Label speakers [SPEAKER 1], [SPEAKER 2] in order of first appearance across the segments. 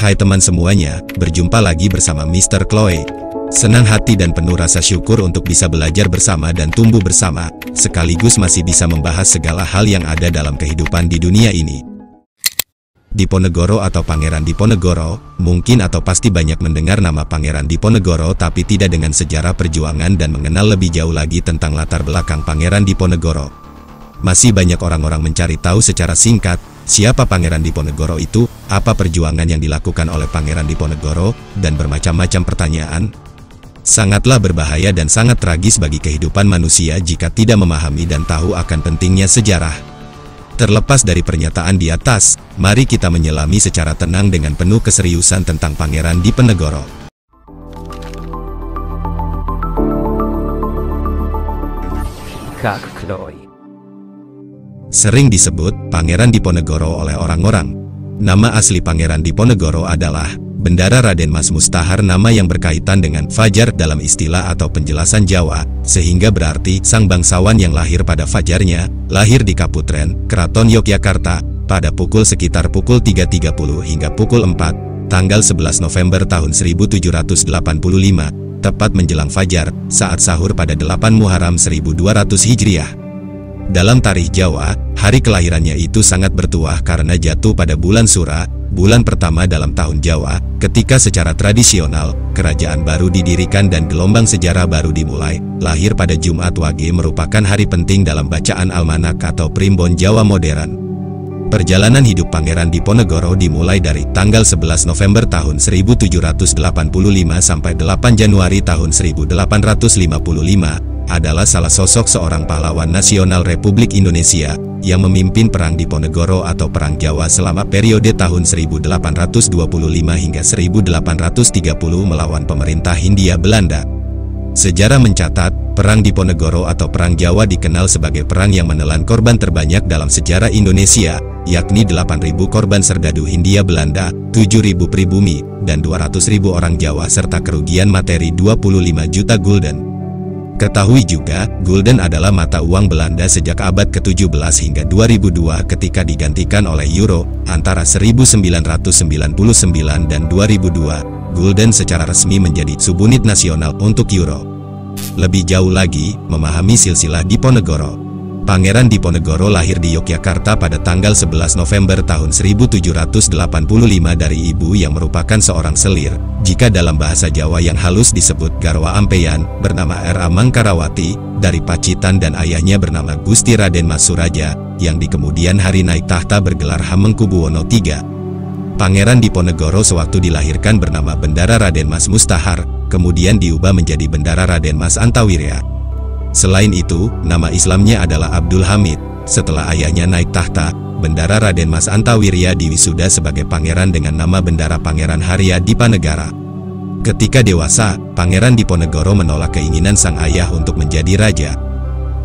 [SPEAKER 1] Hai teman semuanya, berjumpa lagi bersama Mr. Chloe. Senang hati dan penuh rasa syukur untuk bisa belajar bersama dan tumbuh bersama, sekaligus masih bisa membahas segala hal yang ada dalam kehidupan di dunia ini. Diponegoro atau Pangeran Diponegoro, mungkin atau pasti banyak mendengar nama Pangeran Diponegoro tapi tidak dengan sejarah perjuangan dan mengenal lebih jauh lagi tentang latar belakang Pangeran Diponegoro. Masih banyak orang-orang mencari tahu secara singkat, siapa Pangeran Diponegoro itu, apa perjuangan yang dilakukan oleh Pangeran Diponegoro, dan bermacam-macam pertanyaan. Sangatlah berbahaya dan sangat tragis bagi kehidupan manusia jika tidak memahami dan tahu akan pentingnya sejarah. Terlepas dari pernyataan di atas, mari kita menyelami secara tenang dengan penuh keseriusan tentang Pangeran Diponegoro. Kak Chloe. Sering disebut Pangeran Diponegoro oleh orang-orang. Nama asli Pangeran Diponegoro adalah Bendara Raden Mas Mustahar, nama yang berkaitan dengan fajar dalam istilah atau penjelasan Jawa, sehingga berarti sang bangsawan yang lahir pada fajarnya, lahir di Kaputren, Keraton Yogyakarta, pada sekitar pukul 3.30 hingga pukul 4, tanggal 11 November tahun 1785, tepat menjelang fajar, saat sahur pada 8 Muharram 1200 Hijriah. Dalam tarikh Jawa, hari kelahirannya itu sangat bertuah karena jatuh pada bulan Sura, bulan pertama dalam tahun Jawa, ketika secara tradisional, kerajaan baru didirikan dan gelombang sejarah baru dimulai. Lahir pada Jumat Wage merupakan hari penting dalam bacaan almanak atau primbon Jawa modern. Perjalanan hidup Pangeran Diponegoro dimulai dari tanggal 11 November tahun 1785 sampai 8 Januari tahun 1855, adalah salah sosok seorang pahlawan nasional Republik Indonesia yang memimpin Perang Diponegoro atau Perang Jawa selama periode tahun 1825 hingga 1830 melawan pemerintah Hindia Belanda. Sejarah mencatat, Perang Diponegoro atau Perang Jawa dikenal sebagai perang yang menelan korban terbanyak dalam sejarah Indonesia, yakni 8.000 korban serdadu Hindia Belanda, 7.000 pribumi, dan 200.000 orang Jawa serta kerugian materi 25 juta gulden. Ketahui juga, gulden adalah mata uang Belanda sejak abad ke-17 hingga 2002 ketika digantikan oleh euro. Antara 1999 dan 2002, gulden secara resmi menjadi subunit nasional untuk euro. Lebih jauh lagi, memahami silsilah Diponegoro. Pangeran Diponegoro lahir di Yogyakarta pada tanggal 11 November tahun 1785 dari ibu yang merupakan seorang selir, jika dalam bahasa Jawa yang halus disebut Garwa Ampeyan, bernama R.A. Mangkarawati, dari Pacitan, dan ayahnya bernama Gusti Raden Mas Suraja, yang di kemudian hari naik tahta bergelar Hamengkubuwono III. Pangeran Diponegoro sewaktu dilahirkan bernama Bendara Raden Mas Mustahar, kemudian diubah menjadi Bendara Raden Mas Antawirya. Selain itu, nama Islamnya adalah Abdul Hamid. Setelah ayahnya naik tahta, Bendara Raden Mas Antawirya diwisuda sebagai pangeran dengan nama Bendara Pangeran Harya Dipanegara. Ketika dewasa, Pangeran Diponegoro menolak keinginan sang ayah untuk menjadi raja.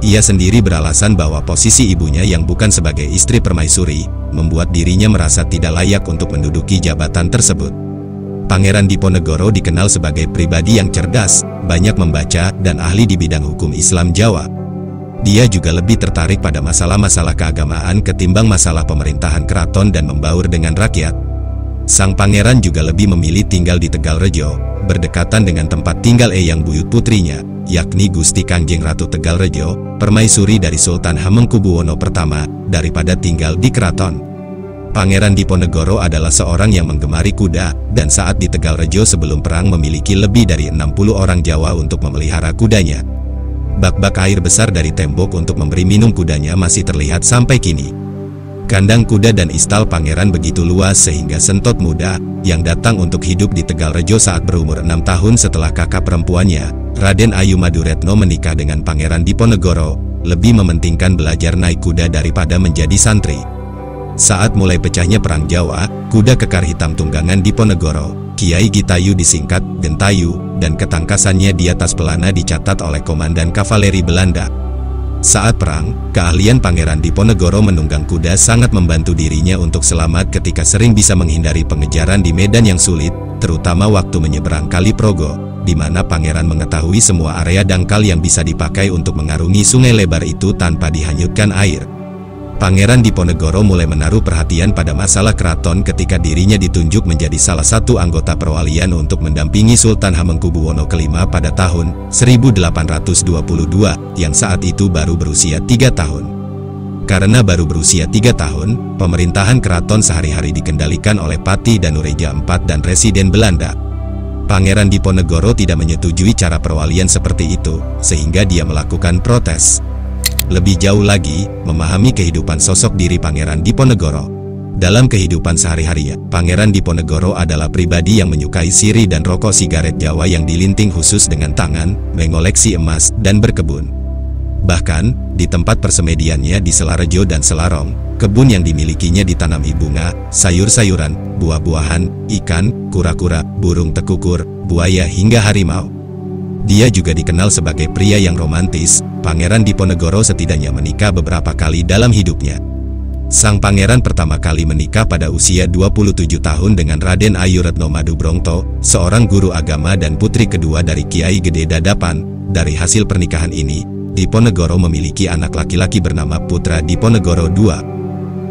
[SPEAKER 1] Ia sendiri beralasan bahwa posisi ibunya yang bukan sebagai istri permaisuri, membuat dirinya merasa tidak layak untuk menduduki jabatan tersebut. Pangeran Diponegoro dikenal sebagai pribadi yang cerdas, banyak membaca, dan ahli di bidang hukum Islam Jawa. Dia juga lebih tertarik pada masalah-masalah keagamaan ketimbang masalah pemerintahan keraton dan membaur dengan rakyat. Sang pangeran juga lebih memilih tinggal di Tegalrejo, berdekatan dengan tempat tinggal eyang buyut putrinya, yakni Gusti Kangjeng Ratu Tegalrejo, permaisuri dari Sultan Hamengkubuwono I, daripada tinggal di keraton. Pangeran Diponegoro adalah seorang yang menggemari kuda, dan saat di Tegalrejo sebelum perang memiliki lebih dari 60 orang Jawa untuk memelihara kudanya. Bak-bak air besar dari tembok untuk memberi minum kudanya masih terlihat sampai kini. Kandang kuda dan istal pangeran begitu luas sehingga Sentot muda, yang datang untuk hidup di Tegalrejo saat berumur 6 tahun setelah kakak perempuannya, Raden Ayu Maduretno, menikah dengan Pangeran Diponegoro, lebih mementingkan belajar naik kuda daripada menjadi santri. Saat mulai pecahnya Perang Jawa, kuda kekar hitam tunggangan Diponegoro, Kiai Gitayu disingkat Gentayu, dan ketangkasannya di atas pelana dicatat oleh komandan kavaleri Belanda. Saat perang, keahlian Pangeran Diponegoro menunggang kuda sangat membantu dirinya untuk selamat ketika sering bisa menghindari pengejaran di medan yang sulit, terutama waktu menyeberang Kali Progo, di mana Pangeran mengetahui semua area dangkal yang bisa dipakai untuk mengarungi sungai lebar itu tanpa dihanyutkan air. Pangeran Diponegoro mulai menaruh perhatian pada masalah keraton ketika dirinya ditunjuk menjadi salah satu anggota perwalian untuk mendampingi Sultan Hamengkubuwono V pada tahun 1822, yang saat itu baru berusia 3 tahun. Karena baru berusia 3 tahun, pemerintahan keraton sehari-hari dikendalikan oleh Patih Danureja IV dan Residen Belanda. Pangeran Diponegoro tidak menyetujui cara perwalian seperti itu, sehingga dia melakukan protes. Lebih jauh lagi, memahami kehidupan sosok diri Pangeran Diponegoro. Dalam kehidupan sehari-hari, Pangeran Diponegoro adalah pribadi yang menyukai sirih dan rokok sigaret Jawa yang dilinting khusus dengan tangan, mengoleksi emas, dan berkebun. Bahkan, di tempat persemediannya di Selarejo dan Selarong, kebun yang dimilikinya ditanami bunga, sayur-sayuran, buah-buahan, ikan, kura-kura, burung tekukur, buaya hingga harimau. Dia juga dikenal sebagai pria yang romantis. Pangeran Diponegoro setidaknya menikah beberapa kali dalam hidupnya. Sang pangeran pertama kali menikah pada usia 27 tahun dengan Raden Ayu Retno Madubrongto, seorang guru agama dan putri kedua dari Kiai Gede Dadapan. Dari hasil pernikahan ini, Diponegoro memiliki anak laki-laki bernama Putra Diponegoro II.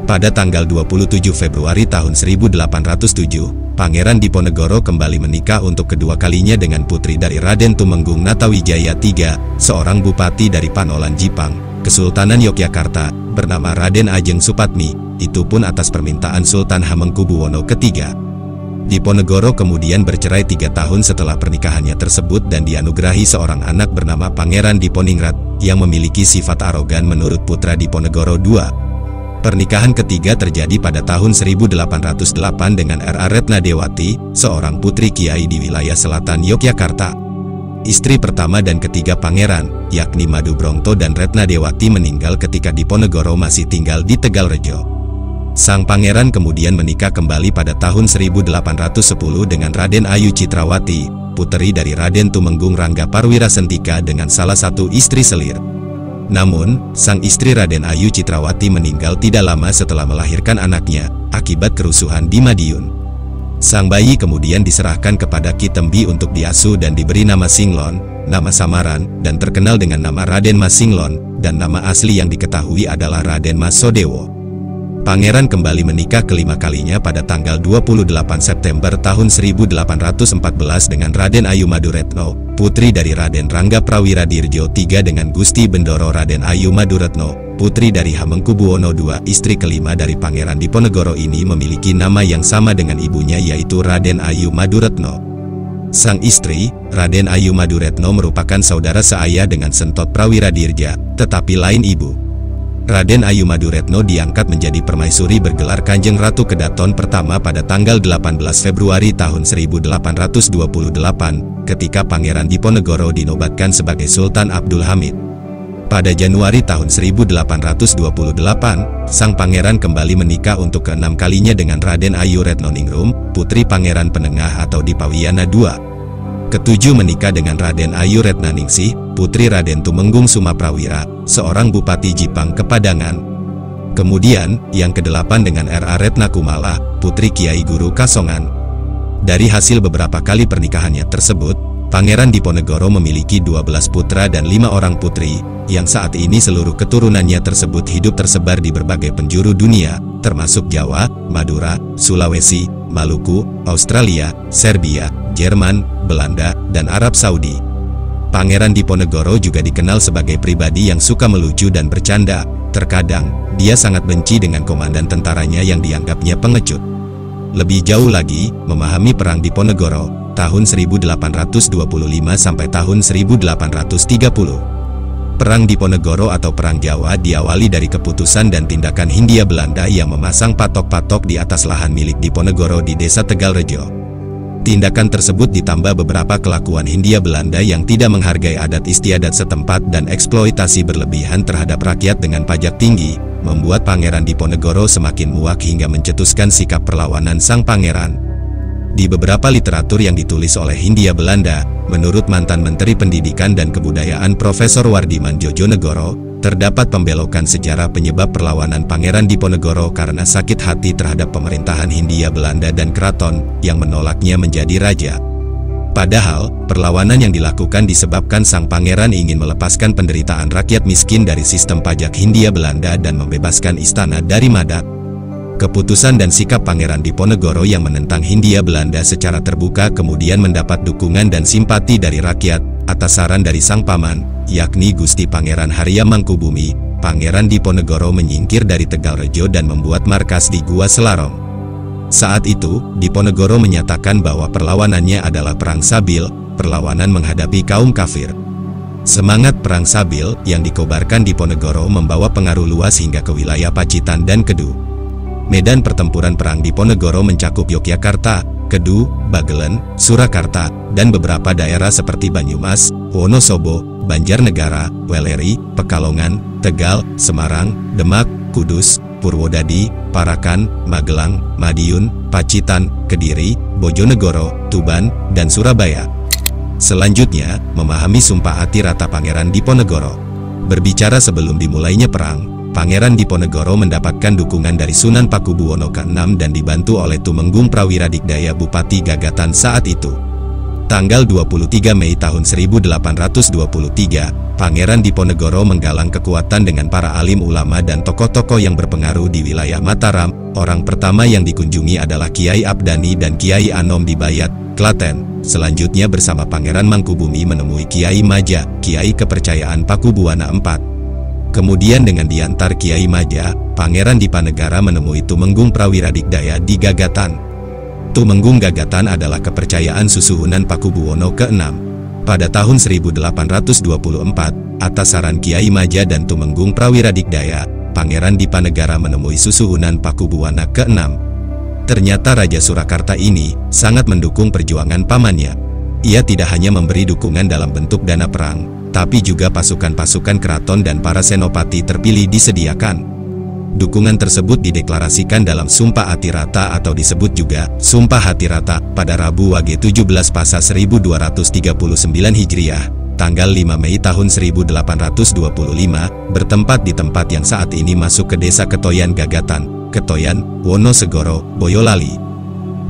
[SPEAKER 1] Pada tanggal 27 Februari tahun 1807, Pangeran Diponegoro kembali menikah untuk kedua kalinya dengan putri dari Raden Tumenggung Natawijaya III, seorang bupati dari Panolan Jipang, Kesultanan Yogyakarta, bernama Raden Ajeng Supatmi, itu pun atas permintaan Sultan Hamengkubuwono III. Diponegoro kemudian bercerai 3 tahun setelah pernikahannya tersebut dan dianugerahi seorang anak bernama Pangeran Diponingrat, yang memiliki sifat arogan menurut Putra Diponegoro II. Pernikahan ketiga terjadi pada tahun 1808 dengan R.A. Retnadewati, seorang putri kiai di wilayah selatan Yogyakarta. Istri pertama dan ketiga pangeran, yakni Madubrongto dan Retnadewati, meninggal ketika Diponegoro masih tinggal di Tegalrejo. Sang pangeran kemudian menikah kembali pada tahun 1810 dengan Raden Ayu Citrawati, puteri dari Raden Tumenggung Rangga Parwira Sentika dengan salah satu istri selir. Namun, sang istri Raden Ayu Citrawati meninggal tidak lama setelah melahirkan anaknya, akibat kerusuhan di Madiun. Sang bayi kemudian diserahkan kepada Ki Tembi untuk diasuh dan diberi nama Singlon, nama samaran, dan terkenal dengan nama Raden Mas Singlon, dan nama asli yang diketahui adalah Raden Mas Sodewo. Pangeran kembali menikah kelima kalinya pada tanggal 28 September tahun 1814 dengan Raden Ayu Maduretno, putri dari Raden Rangga Prawira Dirjo III, dengan Gusti Bendoro Raden Ayu Maduretno, putri dari Hamengkubuwono II. Istri kelima dari Pangeran Diponegoro ini memiliki nama yang sama dengan ibunya, yaitu Raden Ayu Maduretno. Sang istri, Raden Ayu Maduretno, merupakan saudara seayah dengan Sentot Prawira Dirja, tetapi lain ibu. Raden Ayu Maduretno diangkat menjadi permaisuri bergelar Kanjeng Ratu Kedaton pertama pada tanggal 18 Februari tahun 1828, ketika Pangeran Diponegoro dinobatkan sebagai Sultan Abdul Hamid. Pada Januari tahun 1828, sang pangeran kembali menikah untuk ke-6 kalinya dengan Raden Ayu Retnoningrum, putri Pangeran Penengah atau Dipawiyana II. Ketujuh menikah dengan Raden Ayu Retnaningsih, putri Raden Tumenggung Sumaprawira, seorang bupati Jipang Kepadangan. Kemudian, yang ke-8 dengan R.A. Retnakumala, putri Kiai Guru Kasongan. Dari hasil beberapa kali pernikahannya tersebut, Pangeran Diponegoro memiliki 12 putra dan 5 orang putri, yang saat ini seluruh keturunannya tersebut hidup tersebar di berbagai penjuru dunia, termasuk Jawa, Madura, Sulawesi, Maluku, Australia, Serbia, Jerman, Belanda, dan Arab Saudi. Pangeran Diponegoro juga dikenal sebagai pribadi yang suka melucu dan bercanda. Terkadang, dia sangat benci dengan komandan tentaranya yang dianggapnya pengecut. Lebih jauh lagi, memahami Perang Diponegoro, tahun 1825 sampai tahun 1830. Perang Diponegoro atau Perang Jawa diawali dari keputusan dan tindakan Hindia Belanda yang memasang patok-patok di atas lahan milik Diponegoro di desa Tegalrejo. Tindakan tersebut ditambah beberapa kelakuan Hindia Belanda yang tidak menghargai adat istiadat setempat dan eksploitasi berlebihan terhadap rakyat dengan pajak tinggi, membuat Pangeran Diponegoro semakin muak hingga mencetuskan sikap perlawanan sang pangeran. Di beberapa literatur yang ditulis oleh Hindia Belanda, menurut mantan Menteri Pendidikan dan Kebudayaan Profesor Wardiman Jojonegoro, terdapat pembelokan sejarah penyebab perlawanan Pangeran Diponegoro karena sakit hati terhadap pemerintahan Hindia Belanda dan keraton yang menolaknya menjadi raja. Padahal, perlawanan yang dilakukan disebabkan sang pangeran ingin melepaskan penderitaan rakyat miskin dari sistem pajak Hindia Belanda dan membebaskan istana dari Madat. Keputusan dan sikap Pangeran Diponegoro yang menentang Hindia Belanda secara terbuka kemudian mendapat dukungan dan simpati dari rakyat, atas saran dari sang paman, yakni Gusti Pangeran Harya Mangkubumi. Pangeran Diponegoro menyingkir dari Tegalrejo dan membuat markas di Gua Selarong. Saat itu, Diponegoro menyatakan bahwa perlawanannya adalah perang sabil, perlawanan menghadapi kaum kafir. Semangat perang sabil yang dikobarkan Diponegoro membawa pengaruh luas hingga ke wilayah Pacitan dan Kedu. Medan pertempuran perang Diponegoro mencakup Yogyakarta, Kedu, Bagelen, Surakarta, dan beberapa daerah seperti Banyumas, Wonosobo, Banjarnegara, Weleri, Pekalongan, Tegal, Semarang, Demak, Kudus, Purwodadi, Parakan, Magelang, Madiun, Pacitan, Kediri, Bojonegoro, Tuban, dan Surabaya. Selanjutnya, memahami Sumpah Atirata Pangeran Diponegoro. Berbicara sebelum dimulainya perang, Pangeran Diponegoro mendapatkan dukungan dari Sunan Pakubuwono ke-6 dan dibantu oleh Tumenggung Prawira Dikdaya Bupati Gagatan saat itu. Tanggal 23 Mei tahun 1823, Pangeran Diponegoro menggalang kekuatan dengan para alim ulama dan tokoh-tokoh yang berpengaruh di wilayah Mataram. Orang pertama yang dikunjungi adalah Kiai Abdani dan Kiai Anom di Bayat, Klaten. Selanjutnya bersama Pangeran Mangkubumi menemui Kiai Maja, Kiai kepercayaan Pakubuwana IV. Kemudian dengan diantar Kiai Maja, Pangeran Dipanegara menemui Tumenggung Prawira Dikdaya di Gagatan. Tumenggung Gagatan adalah kepercayaan susuhunan Pakubuwono ke-6. Pada tahun 1824, atas saran Kiai Maja dan Tumenggung Prawira Dikdaya, Pangeran Dipanegara menemui susuhunan Pakubuwana ke-6. Ternyata Raja Surakarta ini sangat mendukung perjuangan pamannya. Ia tidak hanya memberi dukungan dalam bentuk dana perang, tapi juga pasukan-pasukan keraton dan para senopati terpilih disediakan. Dukungan tersebut dideklarasikan dalam Sumpah Atirata atau disebut juga Sumpah Atirata pada Rabu Wage 17 Pasa 1239 Hijriah, tanggal 5 Mei tahun 1825, bertempat di tempat yang saat ini masuk ke Desa Ketoyan Gagatan, Ketoyan, Wonosegoro, Boyolali.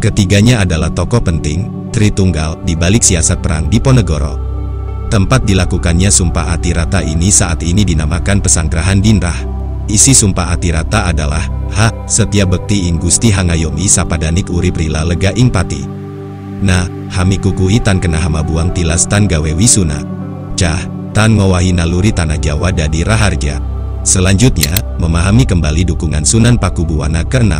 [SPEAKER 1] Ketiganya adalah tokoh penting, Tritunggal, di balik siasat perang Diponegoro. Tempat dilakukannya Sumpah Atirata ini saat ini dinamakan Pesanggrahan Dinrah. Isi Sumpah Atirata adalah, Setia bekti ing Gusti Hangayomi sapadanik urip rila lega ing pati. Nah, hami kukui tan kena hama buang tilas tan gawe wisuna. Cah, tan ngowahi naluri tanah Jawa dadi raharja. Selanjutnya, memahami kembali dukungan Sunan Pakubuwana ke-6.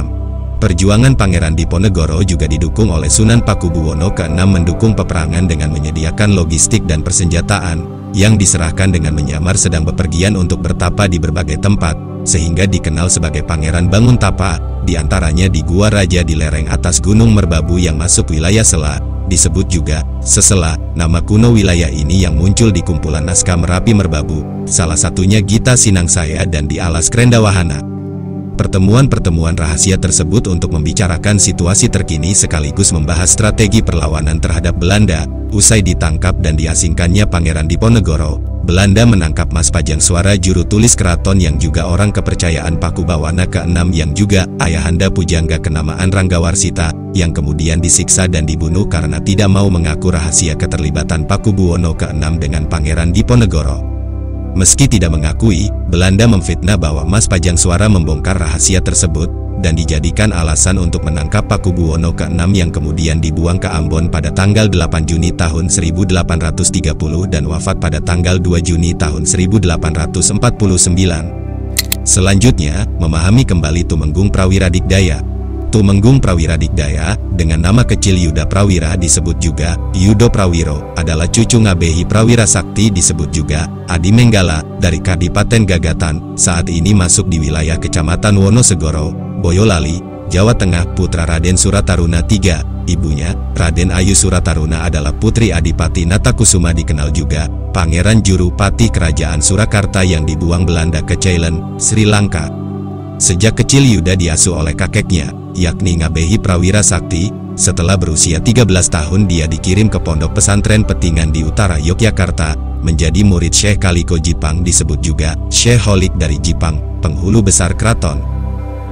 [SPEAKER 1] Perjuangan Pangeran Diponegoro juga didukung oleh Sunan Pakubuwono ke-6 mendukung peperangan dengan menyediakan logistik dan persenjataan, yang diserahkan dengan menyamar sedang bepergian untuk bertapa di berbagai tempat, sehingga dikenal sebagai Pangeran Bangun Tapa, diantaranya di Gua Raja di lereng atas Gunung Merbabu yang masuk wilayah Sela, disebut juga Sesela, nama kuno wilayah ini yang muncul di kumpulan naskah Merapi Merbabu, salah satunya Gita Sinangsaya dan di Alas Krendawahana. Pertemuan-pertemuan rahasia tersebut untuk membicarakan situasi terkini sekaligus membahas strategi perlawanan terhadap Belanda. Usai ditangkap dan diasingkannya Pangeran Diponegoro, Belanda menangkap Mas Pajangsuara juru tulis keraton yang juga orang kepercayaan Pakubuwana ke-6 yang juga ayahanda pujangga kenamaan Ranggawarsita, yang kemudian disiksa dan dibunuh karena tidak mau mengaku rahasia keterlibatan Pakubuwono ke-6 dengan Pangeran Diponegoro. Meski tidak mengakui, Belanda memfitnah bahwa Mas Pajangsuara membongkar rahasia tersebut, dan dijadikan alasan untuk menangkap Pakubuwono ke-6 yang kemudian dibuang ke Ambon pada tanggal 8 Juni tahun 1830 dan wafat pada tanggal 2 Juni tahun 1849. Selanjutnya, memahami kembali Tumenggung Prawira Dikdaya. Tumenggung Prawira Dikdaya, dengan nama kecil Yuda Prawira disebut juga Yudo Prawiro, adalah cucu Ngabehi Prawira Sakti disebut juga Adi Menggala, dari Kadipaten Gagatan, saat ini masuk di wilayah Kecamatan Wonosegoro, Boyolali, Jawa Tengah. Putra Raden Surataruna III, ibunya, Raden Ayu Surataruna adalah putri Adipati Natakusuma dikenal juga Pangeran Jurupati Kerajaan Surakarta yang dibuang Belanda ke Ceylon, Sri Lanka. Sejak kecil Yuda diasuh oleh kakeknya, yakni Ngabehi Prawira Sakti. Setelah berusia 13 tahun dia dikirim ke pondok pesantren Petingan di utara Yogyakarta, menjadi murid Syekh Kaliko Jipang disebut juga Syekh Holik dari Jipang, penghulu besar keraton.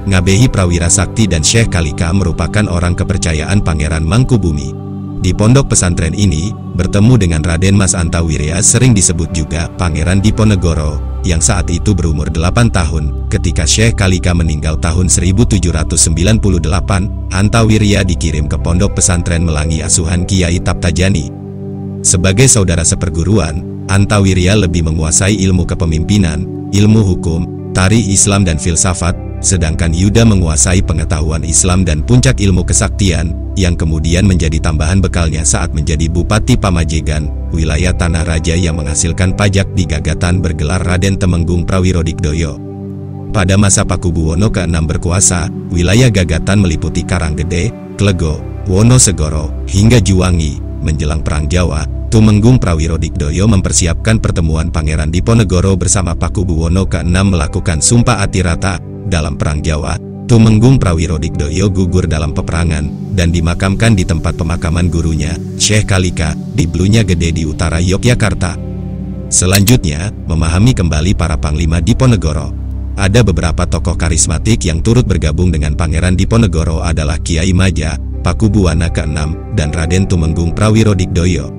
[SPEAKER 1] Ngabehi Prawira Sakti dan Syekh Kalika merupakan orang kepercayaan Pangeran Mangkubumi. Di pondok pesantren ini, bertemu dengan Raden Mas Antawirya, sering disebut juga Pangeran Diponegoro, yang saat itu berumur 8 tahun. Ketika Syekh Kalika meninggal tahun 1798, Antawirya dikirim ke pondok pesantren Melangi asuhan Kiai Taptajani. Sebagai saudara seperguruan, Antawirya lebih menguasai ilmu kepemimpinan, ilmu hukum, tarikh Islam dan filsafat, sedangkan Yuda menguasai pengetahuan Islam dan puncak ilmu kesaktian, yang kemudian menjadi tambahan bekalnya saat menjadi Bupati Pamajegan, wilayah Tanah Raja yang menghasilkan pajak di Gagatan bergelar Raden Temenggung Prawirodikdoyo. Pada masa Pakubuwono ke-6 berkuasa, wilayah Gagatan meliputi Karanggede, Klego, Wonosegoro, hingga Juwangi. Menjelang Perang Jawa, Tumenggung Prawirodikdoyo mempersiapkan pertemuan Pangeran Diponegoro bersama Pakubuwono ke-6 melakukan Sumpah Atirata. Dalam Perang Jawa, Tumenggung Prawirodikdoyo gugur dalam peperangan, dan dimakamkan di tempat pemakaman gurunya, Syekh Kalika, di Blunya Gede di utara Yogyakarta. Selanjutnya, memahami kembali para Panglima Diponegoro. Ada beberapa tokoh karismatik yang turut bergabung dengan Pangeran Diponegoro adalah Kiai Maja, Pakubuwana ke-6, dan Raden Tumenggung Prawirodikdoyo.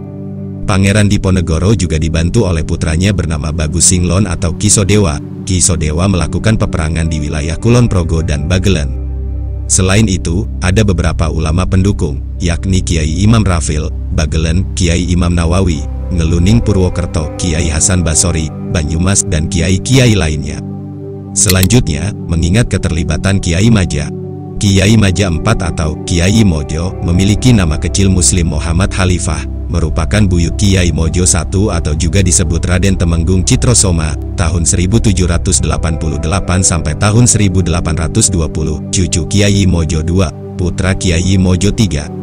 [SPEAKER 1] Pangeran Diponegoro juga dibantu oleh putranya bernama Bagus Singlon atau Kisodewa. Kisodewa melakukan peperangan di wilayah Kulon Progo dan Bagelen. Selain itu, ada beberapa ulama pendukung, yakni Kiai Imam Rafil, Bagelen, Kiai Imam Nawawi, Ngeluning Purwokerto, Kiai Hasan Basori, Banyumas, dan kiai-kiai lainnya. Selanjutnya, mengingat keterlibatan Kiai Maja. Kiai Maja IV atau Kiai Mojo memiliki nama kecil Muslim Muhammad Khalifah, merupakan buyut Kiai Mojo I atau juga disebut Raden Temenggung Citrosoma, tahun 1788 sampai tahun 1820, cucu Kiai Mojo II, putra Kiai Mojo III.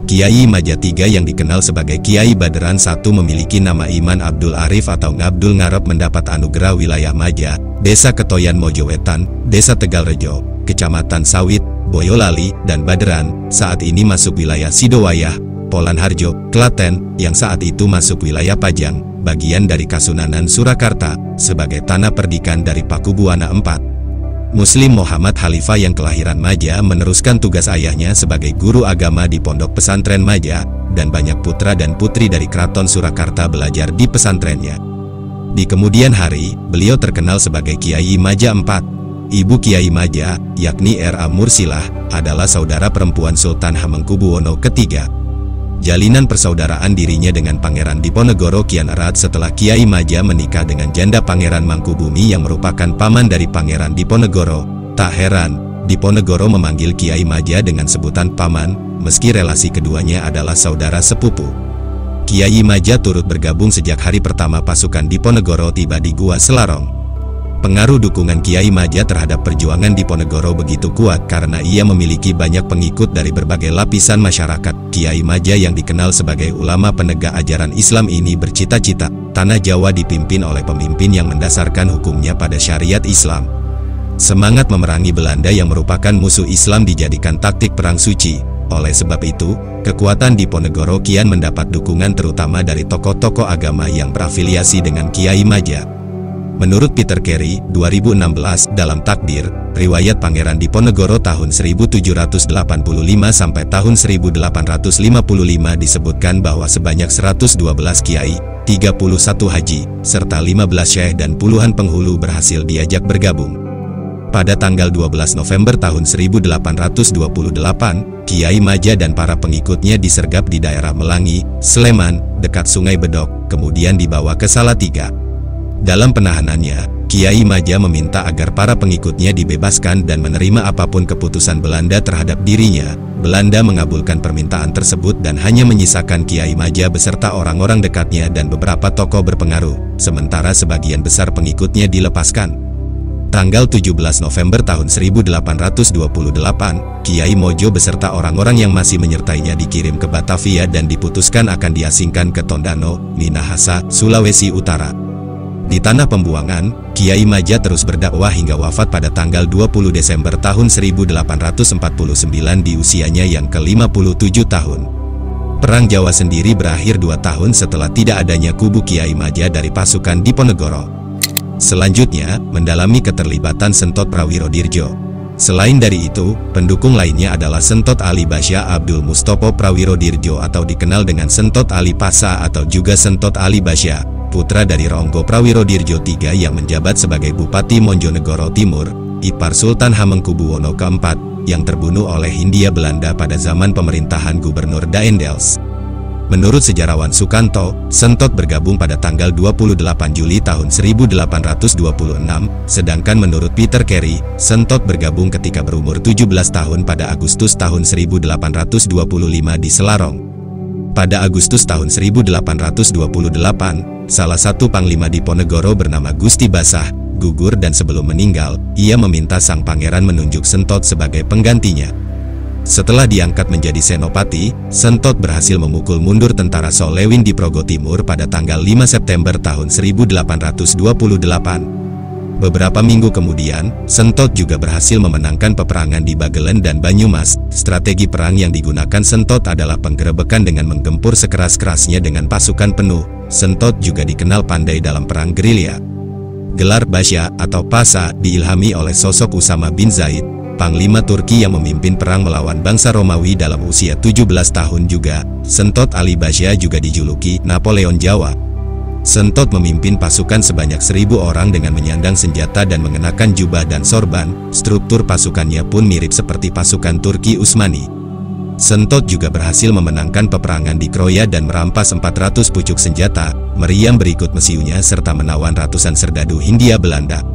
[SPEAKER 1] Kiai Maja III yang dikenal sebagai Kiai Baderan I memiliki nama Iman Abdul Arif atau Ngabdul Ngarep, mendapat anugerah wilayah Maja, Desa Ketoyan Mojowetan, Desa Tegalrejo, Kecamatan Sawit, Boyolali, dan Baderan, saat ini masuk wilayah Sidowayah, Polanharjo, Klaten, yang saat itu masuk wilayah Pajang, bagian dari Kasunanan Surakarta, sebagai tanah perdikan dari Pakubuwana IV. Muslim Muhammad Khalifah yang kelahiran Maja meneruskan tugas ayahnya sebagai guru agama di pondok pesantren Maja, dan banyak putra dan putri dari Keraton Surakarta belajar di pesantrennya. Di kemudian hari, beliau terkenal sebagai Kiai Maja IV. Ibu Kiai Maja, yakni R.A. Mursilah, adalah saudara perempuan Sultan Hamengkubuwono III. Jalinan persaudaraan dirinya dengan Pangeran Diponegoro kian erat setelah Kiai Maja menikah dengan janda Pangeran Mangkubumi yang merupakan paman dari Pangeran Diponegoro. Tak heran, Diponegoro memanggil Kiai Maja dengan sebutan paman, meski relasi keduanya adalah saudara sepupu. Kiai Maja turut bergabung sejak hari pertama pasukan Diponegoro tiba di Gua Selarong. Pengaruh dukungan Kiai Maja terhadap perjuangan Diponegoro begitu kuat karena ia memiliki banyak pengikut dari berbagai lapisan masyarakat. Kiai Maja yang dikenal sebagai ulama penegak ajaran Islam ini bercita-cita tanah Jawa dipimpin oleh pemimpin yang mendasarkan hukumnya pada syariat Islam. Semangat memerangi Belanda yang merupakan musuh Islam dijadikan taktik perang suci. Oleh sebab itu, kekuatan Diponegoro kian mendapat dukungan terutama dari tokoh-tokoh agama yang berafiliasi dengan Kiai Maja. Menurut Peter Carey, 2016, dalam Takdir, riwayat Pangeran Diponegoro tahun 1785 sampai tahun 1855 disebutkan bahwa sebanyak 112 kiai, 31 haji, serta 15 syekh dan puluhan penghulu berhasil diajak bergabung. Pada tanggal 12 November tahun 1828, Kiai Maja dan para pengikutnya disergap di daerah Melangi, Sleman, dekat Sungai Bedok, kemudian dibawa ke Salatiga. Dalam penahanannya, Kiai Maja meminta agar para pengikutnya dibebaskan dan menerima apapun keputusan Belanda terhadap dirinya. Belanda mengabulkan permintaan tersebut dan hanya menyisakan Kiai Maja beserta orang-orang dekatnya dan beberapa tokoh berpengaruh, sementara sebagian besar pengikutnya dilepaskan. Tanggal 17 November tahun 1828, Kiai Mojo beserta orang-orang yang masih menyertainya dikirim ke Batavia dan diputuskan akan diasingkan ke Tondano, Minahasa, Sulawesi Utara. Di tanah pembuangan, Kiai Maja terus berdakwah hingga wafat pada tanggal 20 Desember tahun 1849 di usianya yang ke-57 tahun. Perang Jawa sendiri berakhir 2 tahun setelah tidak adanya kubu Kiai Maja dari pasukan Diponegoro. Selanjutnya, mendalami keterlibatan Sentot Prawirodirjo. Selain dari itu, pendukung lainnya adalah Sentot Ali Basya Abdul Mustopo Prawirodirjo atau dikenal dengan Sentot Ali Pasa atau juga Sentot Ali Basya, putra dari Ronggo Prawirodirjo III yang menjabat sebagai Bupati Monjonegoro Timur, ipar Sultan Hamengkubuwono IV, yang terbunuh oleh Hindia Belanda pada zaman pemerintahan Gubernur Daendels. Menurut sejarawan Sukanto, Sentot bergabung pada tanggal 28 Juli tahun 1826, sedangkan menurut Peter Carey, Sentot bergabung ketika berumur 17 tahun pada Agustus tahun 1825 di Selarong. Pada Agustus tahun 1828, salah satu panglima Diponegoro bernama Gusti Basah gugur dan sebelum meninggal, ia meminta sang pangeran menunjuk Sentot sebagai penggantinya. Setelah diangkat menjadi senopati, Sentot berhasil memukul mundur tentara Solewin di Progo Timur pada tanggal 5 September tahun 1828. Beberapa minggu kemudian, Sentot juga berhasil memenangkan peperangan di Bagelen dan Banyumas. Strategi perang yang digunakan Sentot adalah penggerebekan dengan menggempur sekeras-kerasnya dengan pasukan penuh. Sentot juga dikenal pandai dalam perang gerilya. Gelar Basya atau Pasa diilhami oleh sosok Usama bin Zaid, panglima Turki yang memimpin perang melawan bangsa Romawi dalam usia 17 tahun juga. Sentot Ali Basya juga dijuluki Napoleon Jawa. Sentot memimpin pasukan sebanyak 1.000 orang dengan menyandang senjata dan mengenakan jubah dan sorban. Struktur pasukannya pun mirip seperti pasukan Turki Utsmani. Sentot juga berhasil memenangkan peperangan di Kroya dan merampas 400 pucuk senjata, meriam berikut mesiunya serta menawan ratusan serdadu Hindia Belanda.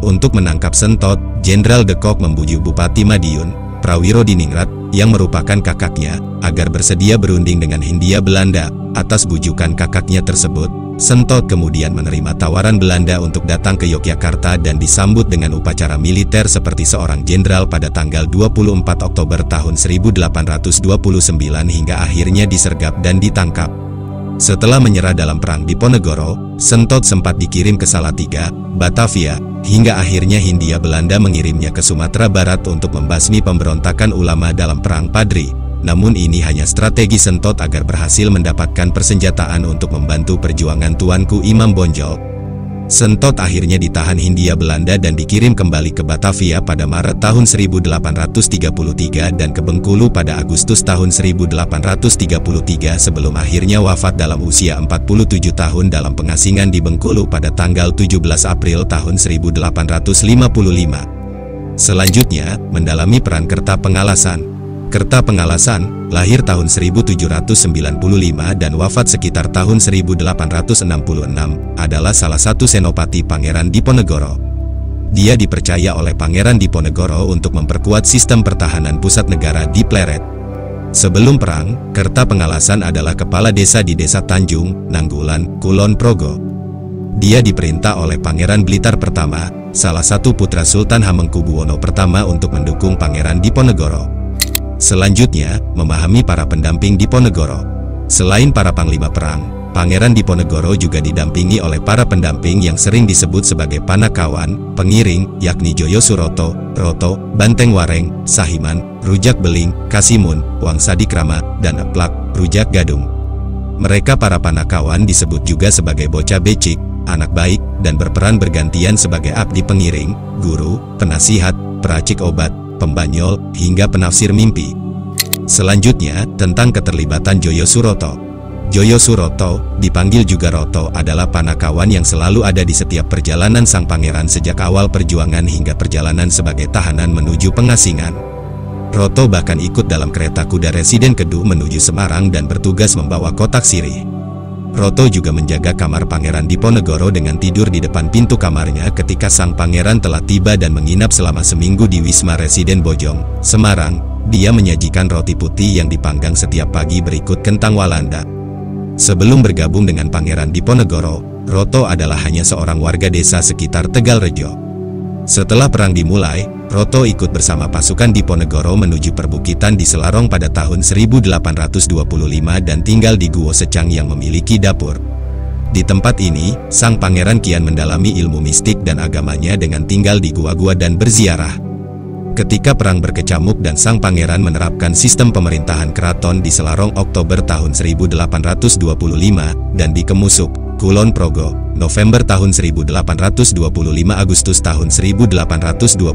[SPEAKER 1] Untuk menangkap Sentot, Jenderal de Kock membujuk Bupati Madiun, Prawirodiningrat, yang merupakan kakaknya, agar bersedia berunding dengan Hindia Belanda. Atas bujukan kakaknya tersebut, Sentot kemudian menerima tawaran Belanda untuk datang ke Yogyakarta dan disambut dengan upacara militer seperti seorang jenderal pada tanggal 24 Oktober tahun 1829 hingga akhirnya disergap dan ditangkap. Setelah menyerah dalam perang Diponegoro, Sentot sempat dikirim ke Salatiga, Batavia, hingga akhirnya Hindia Belanda mengirimnya ke Sumatera Barat untuk membasmi pemberontakan ulama dalam Perang Padri. Namun ini hanya strategi Sentot agar berhasil mendapatkan persenjataan untuk membantu perjuangan tuanku Imam Bonjol. Sentot akhirnya ditahan Hindia Belanda dan dikirim kembali ke Batavia pada Maret tahun 1833 dan ke Bengkulu pada Agustus tahun 1833 sebelum akhirnya wafat dalam usia 47 tahun dalam pengasingan di Bengkulu pada tanggal 17 April tahun 1855. Selanjutnya, mendalami peran Kerta Pengalasan. Kerta Pengalasan, lahir tahun 1795 dan wafat sekitar tahun 1866, adalah salah satu senopati Pangeran Diponegoro. Dia dipercaya oleh Pangeran Diponegoro untuk memperkuat sistem pertahanan pusat negara di Pleret. Sebelum perang, Kerta Pengalasan adalah kepala desa di Desa Tanjung, Nanggulan, Kulon Progo. Dia diperintah oleh Pangeran Blitar Pertama, salah satu putra Sultan Hamengkubuwono I untuk mendukung Pangeran Diponegoro. Selanjutnya, memahami para pendamping Diponegoro. Selain para panglima perang, Pangeran Diponegoro juga didampingi oleh para pendamping yang sering disebut sebagai Panakawan, pengiring, yakni Joyo Suroto, Roto, Banteng Wareng, Sahiman, Rujak Beling, Kasimun, Wangsa Dikrama, dan Eplak, Rujak Gadung. Mereka para Panakawan disebut juga sebagai bocah becik, anak baik, dan berperan bergantian sebagai abdi pengiring, guru, penasihat, peracik obat, pembanyol, hingga penafsir mimpi. Selanjutnya, tentang keterlibatan Joyo Suroto. Joyo Suroto, dipanggil juga Roto, adalah Panakawan yang selalu ada di setiap perjalanan sang pangeran sejak awal perjuangan hingga perjalanan sebagai tahanan menuju pengasingan. Roto bahkan ikut dalam kereta kuda Residen Kedu menuju Semarang dan bertugas membawa kotak sirih. Roto juga menjaga kamar Pangeran Diponegoro dengan tidur di depan pintu kamarnya ketika sang pangeran telah tiba dan menginap selama seminggu di Wisma Residen Bojong, Semarang. Dia menyajikan roti putih yang dipanggang setiap pagi berikut kentang Walanda. Sebelum bergabung dengan Pangeran Diponegoro, Roto adalah hanya seorang warga desa sekitar Tegalrejo. Setelah perang dimulai, Roto ikut bersama pasukan Diponegoro menuju perbukitan di Selarong pada tahun 1825 dan tinggal di Guo Secang yang memiliki dapur. Di tempat ini, sang pangeran kian mendalami ilmu mistik dan agamanya dengan tinggal di gua-gua dan berziarah. Ketika perang berkecamuk dan sang pangeran menerapkan sistem pemerintahan keraton di Selarong Oktober tahun 1825 dan di Kemusuk, Kulon Progo, November tahun 1825 Agustus tahun 1826,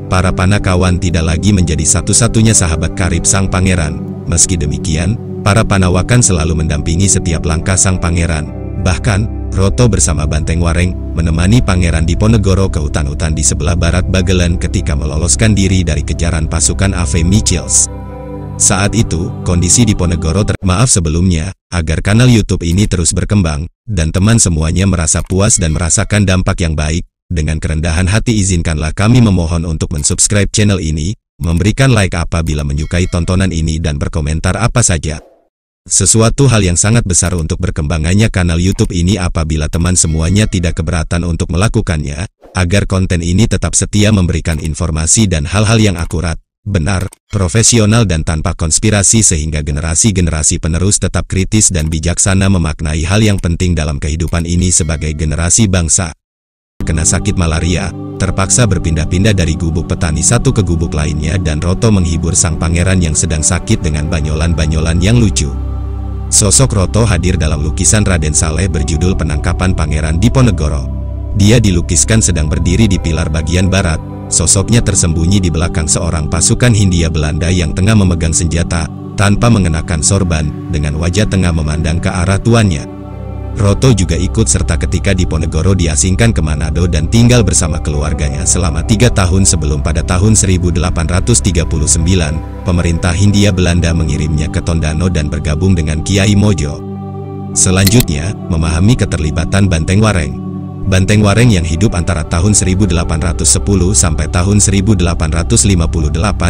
[SPEAKER 1] para Panakawan tidak lagi menjadi satu-satunya sahabat karib sang pangeran. Meski demikian, para Panawakan selalu mendampingi setiap langkah sang pangeran. Bahkan, Roto bersama Banteng Wareng menemani Pangeran Diponegoro ke hutan-hutan di sebelah barat Bagelen ketika meloloskan diri dari kejaran pasukan Ave Michels. Saat itu, kondisi Diponegoro maaf sebelumnya, agar kanal YouTube ini terus berkembang, dan teman semuanya merasa puas dan merasakan dampak yang baik, dengan kerendahan hati izinkanlah kami memohon untuk mensubscribe channel ini, memberikan like apabila menyukai tontonan ini dan berkomentar apa saja. Sesuatu hal yang sangat besar untuk berkembangannya kanal YouTube ini apabila teman semuanya tidak keberatan untuk melakukannya, agar konten ini tetap setia memberikan informasi dan hal-hal yang akurat, benar, profesional dan tanpa konspirasi sehingga generasi-generasi penerus tetap kritis dan bijaksana memaknai hal yang penting dalam kehidupan ini sebagai generasi bangsa. Kena sakit malaria, terpaksa berpindah-pindah dari gubuk petani satu ke gubuk lainnya dan Roto menghibur sang pangeran yang sedang sakit dengan banyolan-banyolan yang lucu. Sosok Roto hadir dalam lukisan Raden Saleh berjudul Penangkapan Pangeran Diponegoro. Dia dilukiskan sedang berdiri di pilar bagian barat, sosoknya tersembunyi di belakang seorang pasukan Hindia Belanda yang tengah memegang senjata, tanpa mengenakan sorban, dengan wajah tengah memandang ke arah tuannya. Roto juga ikut serta ketika Diponegoro diasingkan ke Manado dan tinggal bersama keluarganya selama 3 tahun sebelum pada tahun 1839, pemerintah Hindia Belanda mengirimnya ke Tondano dan bergabung dengan Kiai Mojo. Selanjutnya, memahami keterlibatan Banteng Wareng. Banteng Wareng yang hidup antara tahun 1810 sampai tahun 1858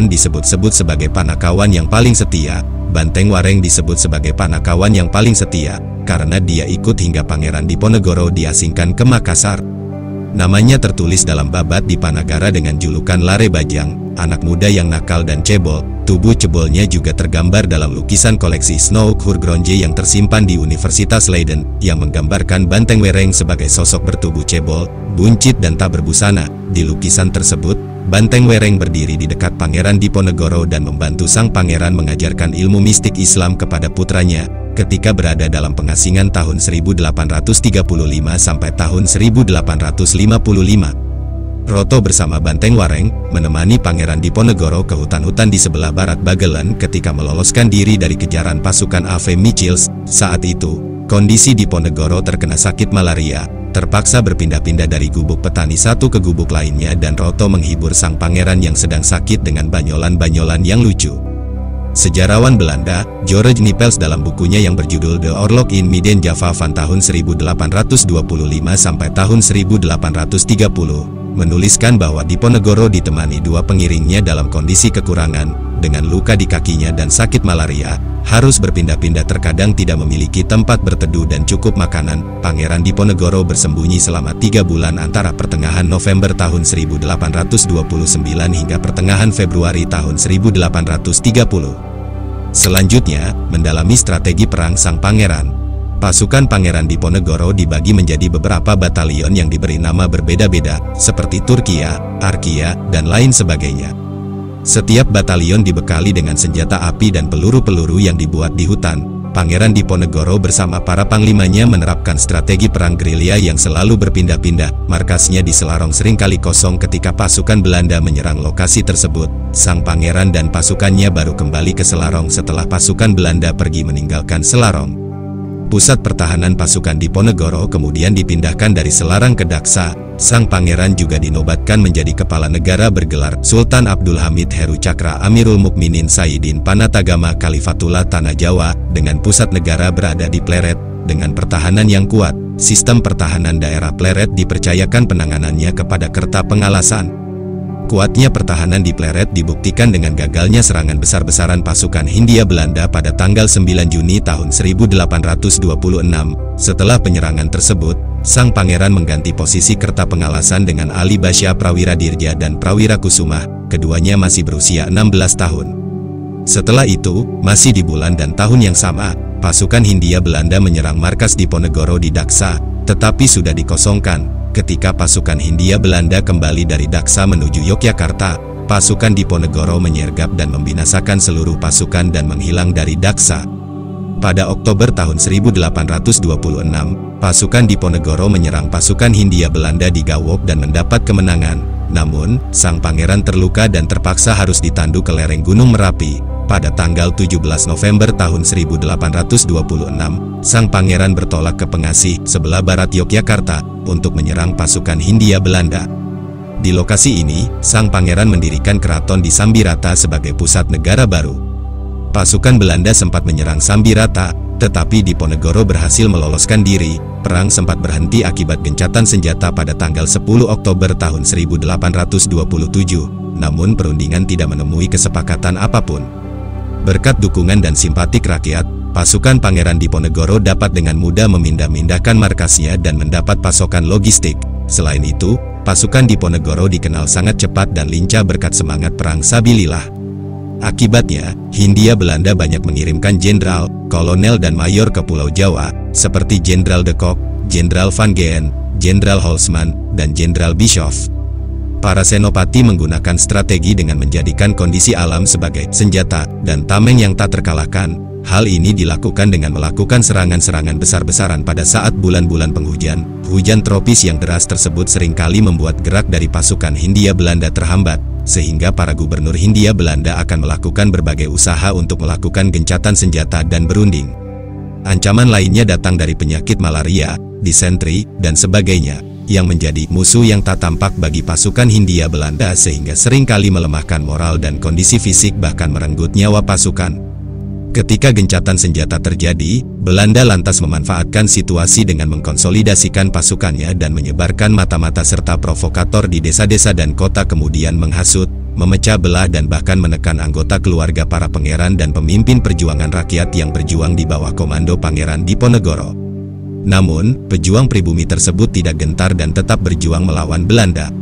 [SPEAKER 1] disebut-sebut sebagai Panakawan yang paling setia. Banteng Wareng disebut sebagai Panakawan yang paling setia, karena dia ikut hingga Pangeran Diponegoro diasingkan ke Makassar. Namanya tertulis dalam babat di Panagara dengan julukan Lare Bajang, anak muda yang nakal dan cebol. Tubuh cebolnya juga tergambar dalam lukisan koleksi Snoek Hurgronje yang tersimpan di Universitas Leiden, yang menggambarkan Banteng Wareng sebagai sosok bertubuh cebol, buncit dan tak berbusana. Di lukisan tersebut, Banteng Wareng berdiri di dekat Pangeran Diponegoro dan membantu sang pangeran mengajarkan ilmu mistik Islam kepada putranya, ketika berada dalam pengasingan tahun 1835 sampai tahun 1855. Roto bersama Banteng Wareng menemani Pangeran Diponegoro ke hutan-hutan di sebelah barat Bagelen ketika meloloskan diri dari kejaran pasukan Ave Michels. Saat itu, kondisi Diponegoro terkena sakit malaria, terpaksa berpindah-pindah dari gubuk petani satu ke gubuk lainnya dan Roto menghibur sang pangeran yang sedang sakit dengan banyolan-banyolan yang lucu. Sejarawan Belanda, George Nipels dalam bukunya yang berjudul The Oorlog in Midden Java van tahun 1825 sampai tahun 1830, menuliskan bahwa Diponegoro ditemani 2 pengiringnya dalam kondisi kekurangan, dengan luka di kakinya dan sakit malaria, harus berpindah-pindah terkadang tidak memiliki tempat berteduh dan cukup makanan. Pangeran Diponegoro bersembunyi selama 3 bulan antara pertengahan November tahun 1829 hingga pertengahan Februari tahun 1830. Selanjutnya, mendalami strategi perang sang pangeran. Pasukan Pangeran Diponegoro dibagi menjadi beberapa batalion yang diberi nama berbeda-beda, seperti Turkia, Arkia, dan lain sebagainya. Setiap batalion dibekali dengan senjata api dan peluru-peluru yang dibuat di hutan. Pangeran Diponegoro bersama para panglimanya menerapkan strategi perang gerilya yang selalu berpindah-pindah. Markasnya di Selarong seringkali kosong ketika pasukan Belanda menyerang lokasi tersebut. Sang pangeran dan pasukannya baru kembali ke Selarong setelah pasukan Belanda pergi meninggalkan Selarong. Pusat pertahanan pasukan Diponegoro kemudian dipindahkan dari Selarang ke Daksa. Sang pangeran juga dinobatkan menjadi kepala negara bergelar Sultan Abdul Hamid Heru Cakra Amirul Mukminin Sayyidin Panatagama Khalifatullah Tanah Jawa, dengan pusat negara berada di Pleret. Dengan pertahanan yang kuat, sistem pertahanan daerah Pleret dipercayakan penanganannya kepada Kerta Pengalasan. Kuatnya pertahanan di Pleret dibuktikan dengan gagalnya serangan besar-besaran pasukan Hindia Belanda pada tanggal 9 Juni tahun 1826. Setelah penyerangan tersebut, sang pangeran mengganti posisi Kerta Pengalasan dengan Ali Basya Prawiradirja dan Prawira Kusuma. Keduanya masih berusia 16 tahun. Setelah itu, masih di bulan dan tahun yang sama, pasukan Hindia Belanda menyerang markas Diponegoro di Daksa, tetapi sudah dikosongkan. Ketika pasukan Hindia Belanda kembali dari Daksa menuju Yogyakarta, pasukan Diponegoro menyergap dan membinasakan seluruh pasukan dan menghilang dari Daksa. Pada Oktober tahun 1826, pasukan Diponegoro menyerang pasukan Hindia Belanda di Gawok dan mendapat kemenangan. Namun, sang pangeran terluka dan terpaksa harus ditandu ke lereng Gunung Merapi. Pada tanggal 17 November tahun 1826, sang pangeran bertolak ke Pengasih, sebelah barat Yogyakarta, untuk menyerang pasukan Hindia Belanda. Di lokasi ini, sang pangeran mendirikan keraton di Sambirata sebagai pusat negara baru. Pasukan Belanda sempat menyerang Sambirata, tetapi Diponegoro berhasil meloloskan diri. Perang sempat berhenti akibat gencatan senjata pada tanggal 10 Oktober tahun 1827, namun perundingan tidak menemui kesepakatan apapun. Berkat dukungan dan simpatik rakyat, pasukan Pangeran Diponegoro dapat dengan mudah memindah-mindahkan markasnya dan mendapat pasokan logistik. Selain itu, pasukan Diponegoro dikenal sangat cepat dan lincah berkat semangat perang sabilillah. Akibatnya, Hindia Belanda banyak mengirimkan jenderal, kolonel dan mayor ke Pulau Jawa, seperti Jenderal de Kock, Jenderal Van Geen, Jenderal Holzman, dan Jenderal Bischoff. Para senopati menggunakan strategi dengan menjadikan kondisi alam sebagai senjata dan tameng yang tak terkalahkan. Hal ini dilakukan dengan melakukan serangan-serangan besar-besaran pada saat bulan-bulan penghujan. Hujan tropis yang deras tersebut seringkali membuat gerak dari pasukan Hindia Belanda terhambat, sehingga para gubernur Hindia Belanda akan melakukan berbagai usaha untuk melakukan gencatan senjata dan berunding. Ancaman lainnya datang dari penyakit malaria, disentri, dan sebagainya, yang menjadi musuh yang tak tampak bagi pasukan Hindia Belanda sehingga seringkali melemahkan moral dan kondisi fisik bahkan merenggut nyawa pasukan. Ketika gencatan senjata terjadi, Belanda lantas memanfaatkan situasi dengan mengkonsolidasikan pasukannya dan menyebarkan mata-mata serta provokator di desa-desa dan kota, kemudian menghasut, memecah belah dan bahkan menekan anggota keluarga para pangeran dan pemimpin perjuangan rakyat yang berjuang di bawah komando Pangeran Diponegoro. Namun, pejuang pribumi tersebut tidak gentar dan tetap berjuang melawan Belanda.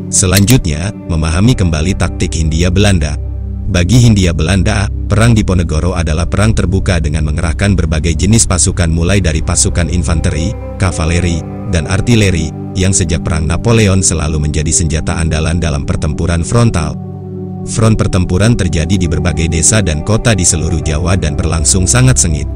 [SPEAKER 1] Selanjutnya, memahami kembali taktik Hindia Belanda. Bagi Hindia Belanda, perang Diponegoro adalah perang terbuka dengan mengerahkan berbagai jenis pasukan mulai dari pasukan infanteri, kavaleri, dan artileri, yang sejak perang Napoleon selalu menjadi senjata andalan dalam pertempuran frontal. Front pertempuran terjadi di berbagai desa dan kota di seluruh Jawa dan berlangsung sangat sengit.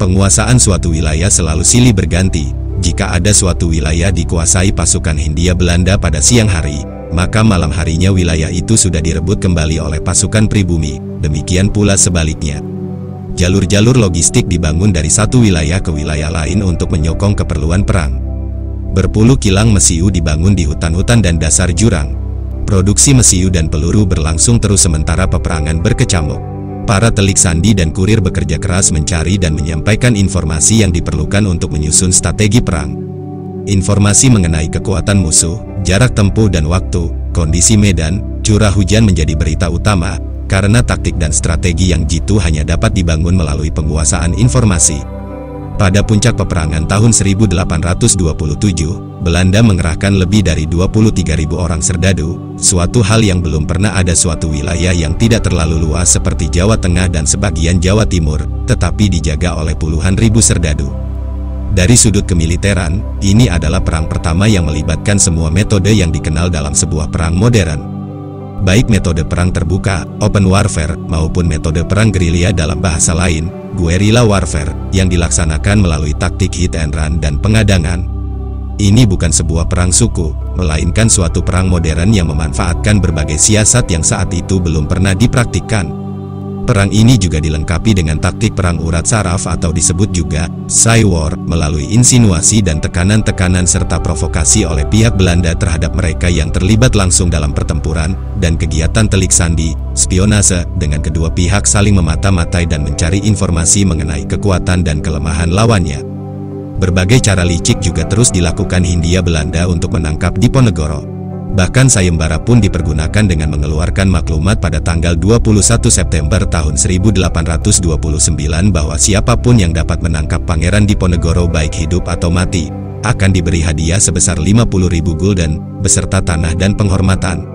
[SPEAKER 1] Penguasaan suatu wilayah selalu silih berganti. Jika ada suatu wilayah dikuasai pasukan Hindia Belanda pada siang hari, maka malam harinya wilayah itu sudah direbut kembali oleh pasukan pribumi. Demikian pula sebaliknya. Jalur-jalur logistik dibangun dari satu wilayah ke wilayah lain untuk menyokong keperluan perang. Berpuluh kilang mesiu dibangun di hutan-hutan dan dasar jurang. Produksi mesiu dan peluru berlangsung terus sementara peperangan berkecamuk. Para telik sandi dan kurir bekerja keras mencari dan menyampaikan informasi yang diperlukan untuk menyusun strategi perang. Informasi mengenai kekuatan musuh, jarak tempuh dan waktu, kondisi medan, curah hujan menjadi berita utama, karena taktik dan strategi yang jitu hanya dapat dibangun melalui penguasaan informasi. Pada puncak peperangan tahun 1827, Belanda mengerahkan lebih dari 23.000 orang serdadu, suatu hal yang belum pernah ada suatu wilayah yang tidak terlalu luas seperti Jawa Tengah dan sebagian Jawa Timur, tetapi dijaga oleh puluhan ribu serdadu. Dari sudut kemiliteran, ini adalah perang pertama yang melibatkan semua metode yang dikenal dalam sebuah perang modern. Baik metode perang terbuka, open warfare, maupun metode perang gerilya dalam bahasa lain, guerrilla warfare, yang dilaksanakan melalui taktik hit and run dan pengadangan. Ini bukan sebuah perang suku, melainkan suatu perang modern yang memanfaatkan berbagai siasat yang saat itu belum pernah dipraktikkan. Perang ini juga dilengkapi dengan taktik perang urat saraf atau disebut juga psy war, melalui insinuasi dan tekanan-tekanan serta provokasi oleh pihak Belanda terhadap mereka yang terlibat langsung dalam pertempuran, dan kegiatan telik sandi, spionase, dengan kedua pihak saling memata-matai dan mencari informasi mengenai kekuatan dan kelemahan lawannya. Berbagai cara licik juga terus dilakukan Hindia Belanda untuk menangkap Diponegoro. Bahkan sayembara pun dipergunakan dengan mengeluarkan maklumat pada tanggal 21 September tahun 1829 bahwa siapapun yang dapat menangkap Pangeran Diponegoro baik hidup atau mati, akan diberi hadiah sebesar 50.000 gulden, beserta tanah dan penghormatan.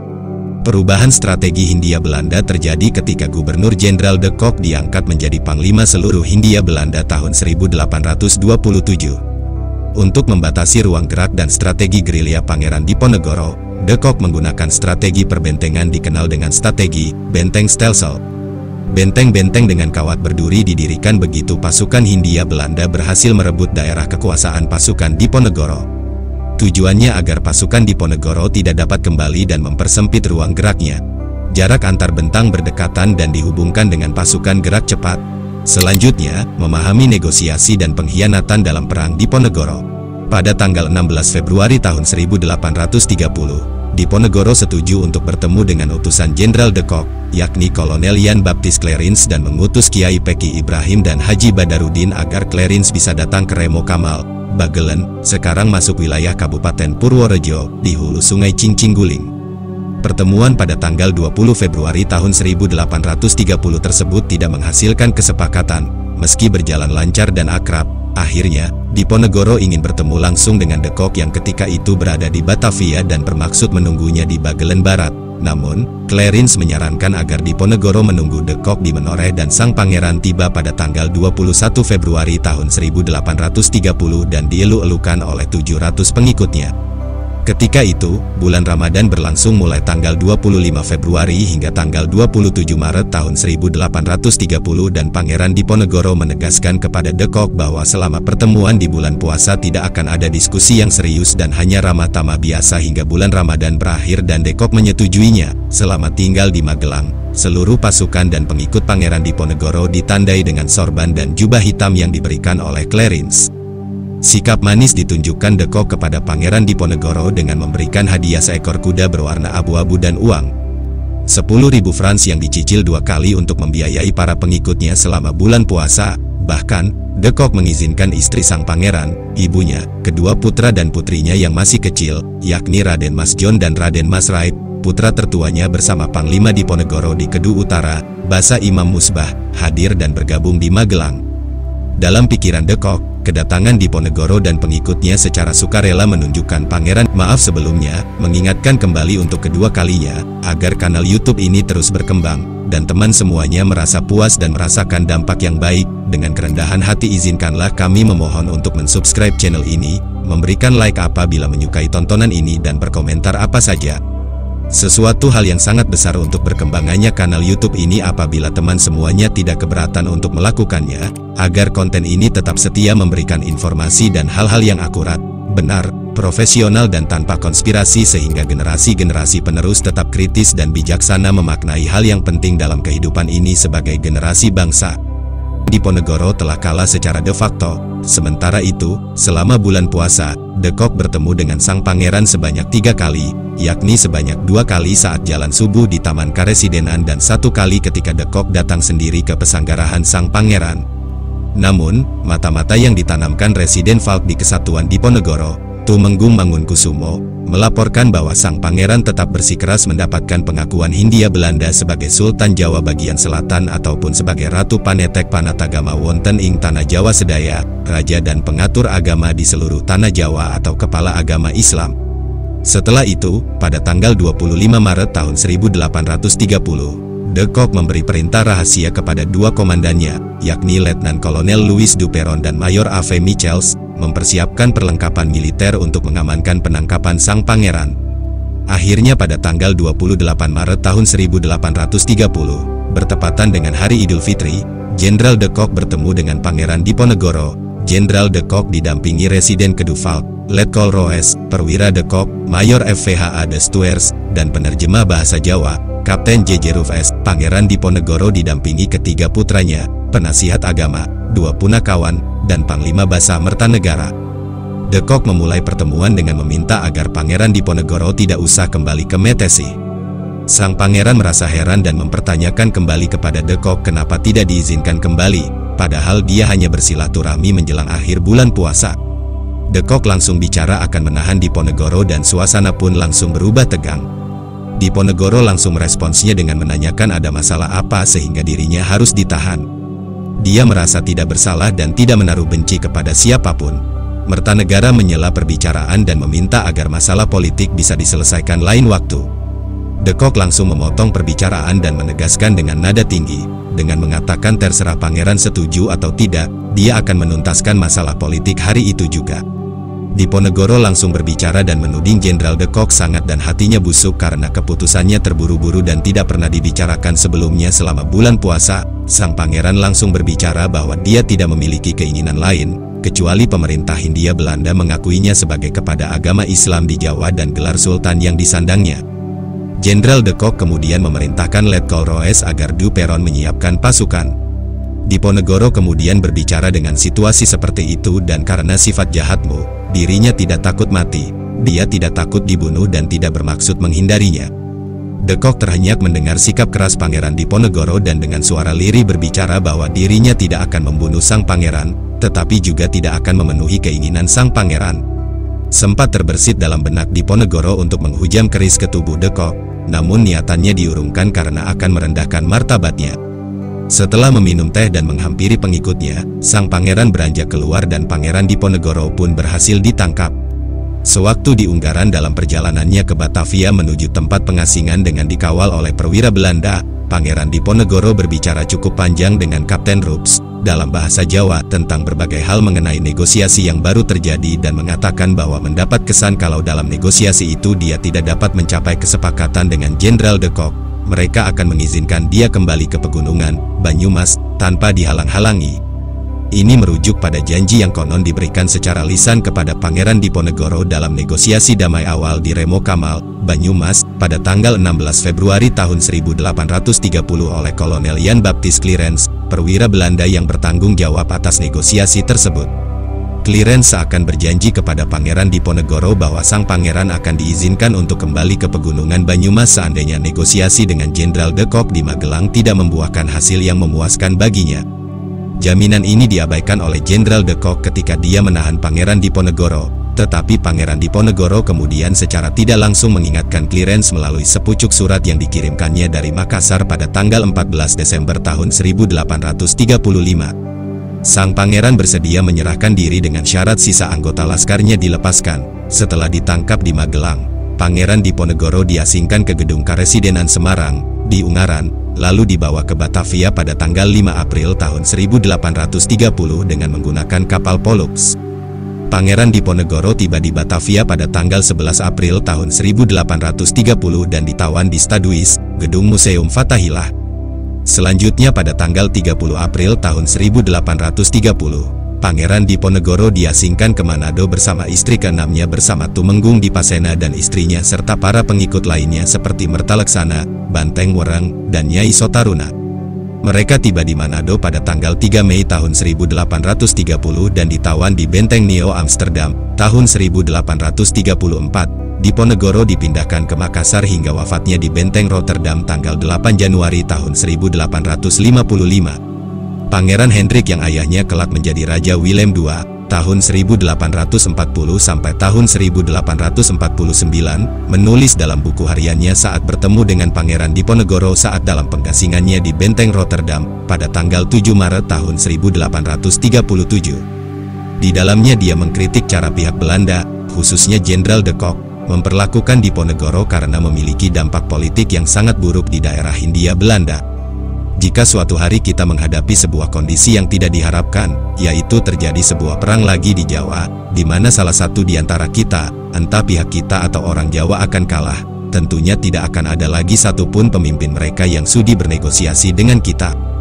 [SPEAKER 1] Perubahan strategi Hindia Belanda terjadi ketika Gubernur Jenderal de Kock diangkat menjadi Panglima seluruh Hindia Belanda tahun 1827. Untuk membatasi ruang gerak dan strategi gerilya Pangeran Diponegoro, de Kock menggunakan strategi perbentengan dikenal dengan strategi benteng Stelsel. Benteng-benteng dengan kawat berduri didirikan begitu pasukan Hindia Belanda berhasil merebut daerah kekuasaan pasukan Diponegoro. Tujuannya agar pasukan Diponegoro tidak dapat kembali dan mempersempit ruang geraknya. Jarak antar bentang berdekatan dan dihubungkan dengan pasukan gerak cepat. Selanjutnya, memahami negosiasi dan pengkhianatan dalam perang Diponegoro. Pada tanggal 16 Februari tahun 1830, Diponegoro setuju untuk bertemu dengan utusan Jenderal de Kock, yakni Kolonel Jan Baptist Clarence, dan mengutus Kiai Peki Ibrahim dan Haji Badarudin agar Clarence bisa datang ke Remo Kamal, Bagelen, sekarang masuk wilayah Kabupaten Purworejo, di hulu sungai Cingcingguling. Pertemuan pada tanggal 20 Februari tahun 1830 tersebut tidak menghasilkan kesepakatan, meski berjalan lancar dan akrab. Akhirnya, Diponegoro ingin bertemu langsung dengan de Kock yang ketika itu berada di Batavia dan bermaksud menunggunya di Bagelen Barat. Namun, Clarence menyarankan agar Diponegoro menunggu de Kock di Menoreh dan sang pangeran tiba pada tanggal 21 Februari tahun 1830 dan dielu-elukan oleh 700 pengikutnya. Ketika itu, bulan Ramadan berlangsung mulai tanggal 25 Februari hingga tanggal 27 Maret tahun 1830 dan Pangeran Diponegoro menegaskan kepada de Kock bahwa selama pertemuan di bulan puasa tidak akan ada diskusi yang serius dan hanya ramah tamah biasa hingga bulan Ramadan berakhir, dan de Kock menyetujuinya. Selama tinggal di Magelang, seluruh pasukan dan pengikut Pangeran Diponegoro ditandai dengan sorban dan jubah hitam yang diberikan oleh Clarence. Sikap manis ditunjukkan de Kock kepada Pangeran Diponegoro dengan memberikan hadiah seekor kuda berwarna abu-abu dan uang 10.000 francs yang dicicil 2 kali untuk membiayai para pengikutnya selama bulan puasa. Bahkan, de Kock mengizinkan istri sang pangeran, ibunya, kedua putra dan putrinya yang masih kecil, yakni Raden Mas John dan Raden Mas Raid, putra tertuanya bersama Panglima Diponegoro di Kedu Utara, Basa Imam Musbah, hadir dan bergabung di Magelang. Dalam pikiran de Kock, kedatangan Diponegoro dan pengikutnya secara sukarela menunjukkan Pangeran maaf sebelumnya, mengingatkan kembali untuk kedua kalinya, agar kanal YouTube ini terus berkembang, dan teman semuanya merasa puas dan merasakan dampak yang baik. Dengan kerendahan hati izinkanlah kami memohon untuk mensubscribe channel ini, memberikan like apabila menyukai tontonan ini dan berkomentar apa saja. Sesuatu hal yang sangat besar untuk berkembangannya kanal YouTube ini apabila teman semuanya tidak keberatan untuk melakukannya, agar konten ini tetap setia memberikan informasi dan hal-hal yang akurat, benar, profesional dan tanpa konspirasi sehingga generasi-generasi penerus tetap kritis dan bijaksana memaknai hal yang penting dalam kehidupan ini sebagai generasi bangsa. Diponegoro telah kalah secara de facto. Sementara itu, selama bulan puasa, de Kock bertemu dengan sang pangeran sebanyak 3 kali, yakni sebanyak 2 kali saat jalan subuh di Taman Karesidenan dan 1 kali ketika de Kock datang sendiri ke pesanggarahan sang pangeran. Namun, mata-mata yang ditanamkan Residen Falk di Kesatuan Diponegoro, Tumenggung Mangunkusumo, melaporkan bahwa sang pangeran tetap bersikeras mendapatkan pengakuan Hindia Belanda sebagai Sultan Jawa bagian selatan ataupun sebagai Ratu Panetek Panatagama wonten ing Tanah Jawa Sedaya, raja dan pengatur agama di seluruh Tanah Jawa atau kepala agama Islam. Setelah itu, pada tanggal 25 Maret tahun 1830, de Kock memberi perintah rahasia kepada 2 komandannya, yakni Letnan Kolonel Louis Duperon dan Mayor A.V. Michels, mempersiapkan perlengkapan militer untuk mengamankan penangkapan sang pangeran. Akhirnya pada tanggal 28 Maret tahun 1830, bertepatan dengan hari Idul Fitri, Jenderal de Kock bertemu dengan Pangeran Diponegoro. Jenderal de Kock didampingi Residen Kedu Falk, Letkol Roes, Perwira de Kock, Mayor FVHA de Stuers, dan penerjemah bahasa Jawa, Kapten J.J. Rufes. Pangeran Diponegoro didampingi ketiga putranya, penasihat agama, 2 punakawan, dan Panglima Basa Mertanegara. De Kock memulai pertemuan dengan meminta agar Pangeran Diponegoro tidak usah kembali ke Metesi. Sang pangeran merasa heran dan mempertanyakan kembali kepada de Kock kenapa tidak diizinkan kembali, padahal dia hanya bersilaturahmi menjelang akhir bulan puasa. De Kock langsung bicara akan menahan Diponegoro dan suasana pun langsung berubah tegang. Diponegoro langsung meresponsnya dengan menanyakan ada masalah apa sehingga dirinya harus ditahan. Dia merasa tidak bersalah dan tidak menaruh benci kepada siapapun. Mertanegara menyela perbicaraan dan meminta agar masalah politik bisa diselesaikan lain waktu. De Kock langsung memotong perbicaraan dan menegaskan dengan nada tinggi, dengan mengatakan terserah pangeran setuju atau tidak, dia akan menuntaskan masalah politik hari itu juga. Diponegoro langsung berbicara dan menuding Jenderal de Kock sangat dan hatinya busuk karena keputusannya terburu-buru dan tidak pernah dibicarakan sebelumnya selama bulan puasa. Sang pangeran langsung berbicara bahwa dia tidak memiliki keinginan lain, kecuali pemerintah Hindia Belanda mengakuinya sebagai kepada agama Islam di Jawa dan gelar Sultan yang disandangnya. Jenderal de Kock kemudian memerintahkan Letkol Roes agar Du Peron menyiapkan pasukan. Diponegoro kemudian berbicara dengan situasi seperti itu dan karena sifat jahatmu, dirinya tidak takut mati, dia tidak takut dibunuh dan tidak bermaksud menghindarinya. De Kock terhenyak mendengar sikap keras Pangeran Diponegoro dan dengan suara lirih berbicara bahwa dirinya tidak akan membunuh sang pangeran, tetapi juga tidak akan memenuhi keinginan sang pangeran. Sempat terbersit dalam benak Diponegoro untuk menghujam keris ke tubuh De Kock, namun niatannya diurungkan karena akan merendahkan martabatnya. Setelah meminum teh dan menghampiri pengikutnya, sang pangeran beranjak keluar dan Pangeran Diponegoro pun berhasil ditangkap. Sewaktu di Ungaran dalam perjalanannya ke Batavia menuju tempat pengasingan dengan dikawal oleh perwira Belanda, Pangeran Diponegoro berbicara cukup panjang dengan Kapten Rups dalam bahasa Jawa tentang berbagai hal mengenai negosiasi yang baru terjadi dan mengatakan bahwa mendapat kesan kalau dalam negosiasi itu dia tidak dapat mencapai kesepakatan dengan Jenderal de Kock. Mereka akan mengizinkan dia kembali ke pegunungan Banyumas tanpa dihalang-halangi. Ini merujuk pada janji yang konon diberikan secara lisan kepada Pangeran Diponegoro dalam negosiasi damai awal di Remo Kamal, Banyumas, pada tanggal 16 Februari tahun 1830 oleh Kolonel Jan Baptist Clarence, perwira Belanda yang bertanggung jawab atas negosiasi tersebut. Clarence seakan berjanji kepada Pangeran Diponegoro bahwa sang pangeran akan diizinkan untuk kembali ke pegunungan Banyumas seandainya negosiasi dengan Jenderal de Kock di Magelang tidak membuahkan hasil yang memuaskan baginya. Jaminan ini diabaikan oleh Jenderal de Kock ketika dia menahan Pangeran Diponegoro, tetapi Pangeran Diponegoro kemudian secara tidak langsung mengingatkan Clarence melalui sepucuk surat yang dikirimkannya dari Makassar pada tanggal 14 Desember tahun 1835. Sang pangeran bersedia menyerahkan diri dengan syarat sisa anggota laskarnya dilepaskan. Setelah ditangkap di Magelang, Pangeran Diponegoro diasingkan ke gedung Karesidenan Semarang, di Ungaran, lalu dibawa ke Batavia pada tanggal 5 April tahun 1830 dengan menggunakan kapal Pollux. Pangeran Diponegoro tiba di Batavia pada tanggal 11 April tahun 1830 dan ditawan di Staduis, gedung Museum Fathahillah. Selanjutnya pada tanggal 30 April tahun 1830, Pangeran Diponegoro diasingkan ke Manado bersama istri keenamnya bersama Tumenggung Dipasena dan istrinya serta para pengikut lainnya seperti Mertaleksana, Banteng Wereng, dan Nyai Sotaruna. Mereka tiba di Manado pada tanggal 3 Mei tahun 1830 dan ditawan di Benteng Neo Amsterdam, tahun 1834. Diponegoro dipindahkan ke Makassar hingga wafatnya di Benteng Rotterdam tanggal 8 Januari tahun 1855. Pangeran Hendrik yang ayahnya kelak menjadi Raja Willem II, tahun 1840 sampai tahun 1849, menulis dalam buku hariannya saat bertemu dengan Pangeran Diponegoro saat dalam penggasingannya di Benteng Rotterdam, pada tanggal 7 Maret tahun 1837. Di dalamnya dia mengkritik cara pihak Belanda, khususnya Jenderal de Kock, memperlakukan Diponegoro karena memiliki dampak politik yang sangat buruk di daerah Hindia Belanda. Jika suatu hari kita menghadapi sebuah kondisi yang tidak diharapkan, yaitu terjadi sebuah perang lagi di Jawa, di mana salah satu di antara kita, entah pihak kita atau orang Jawa akan kalah, tentunya tidak akan ada lagi satupun pemimpin mereka yang sudi bernegosiasi dengan kita.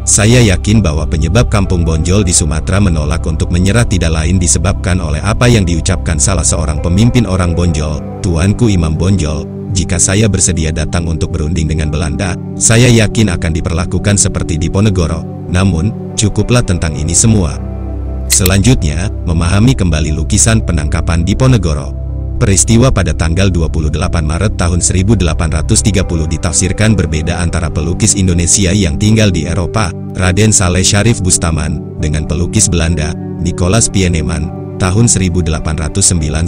[SPEAKER 1] Saya yakin bahwa penyebab Kampung Bonjol di Sumatera menolak untuk menyerah tidak lain disebabkan oleh apa yang diucapkan salah seorang pemimpin orang Bonjol, Tuanku Imam Bonjol. Jika saya bersedia datang untuk berunding dengan Belanda, saya yakin akan diperlakukan seperti Diponegoro. Namun, cukuplah tentang ini semua. Selanjutnya, memahami kembali lukisan penangkapan Diponegoro. Peristiwa pada tanggal 28 Maret tahun 1830 ditafsirkan berbeda antara pelukis Indonesia yang tinggal di Eropa, Raden Saleh Syarif Bustaman, dengan pelukis Belanda, Nicolaas Pieneman, tahun 1809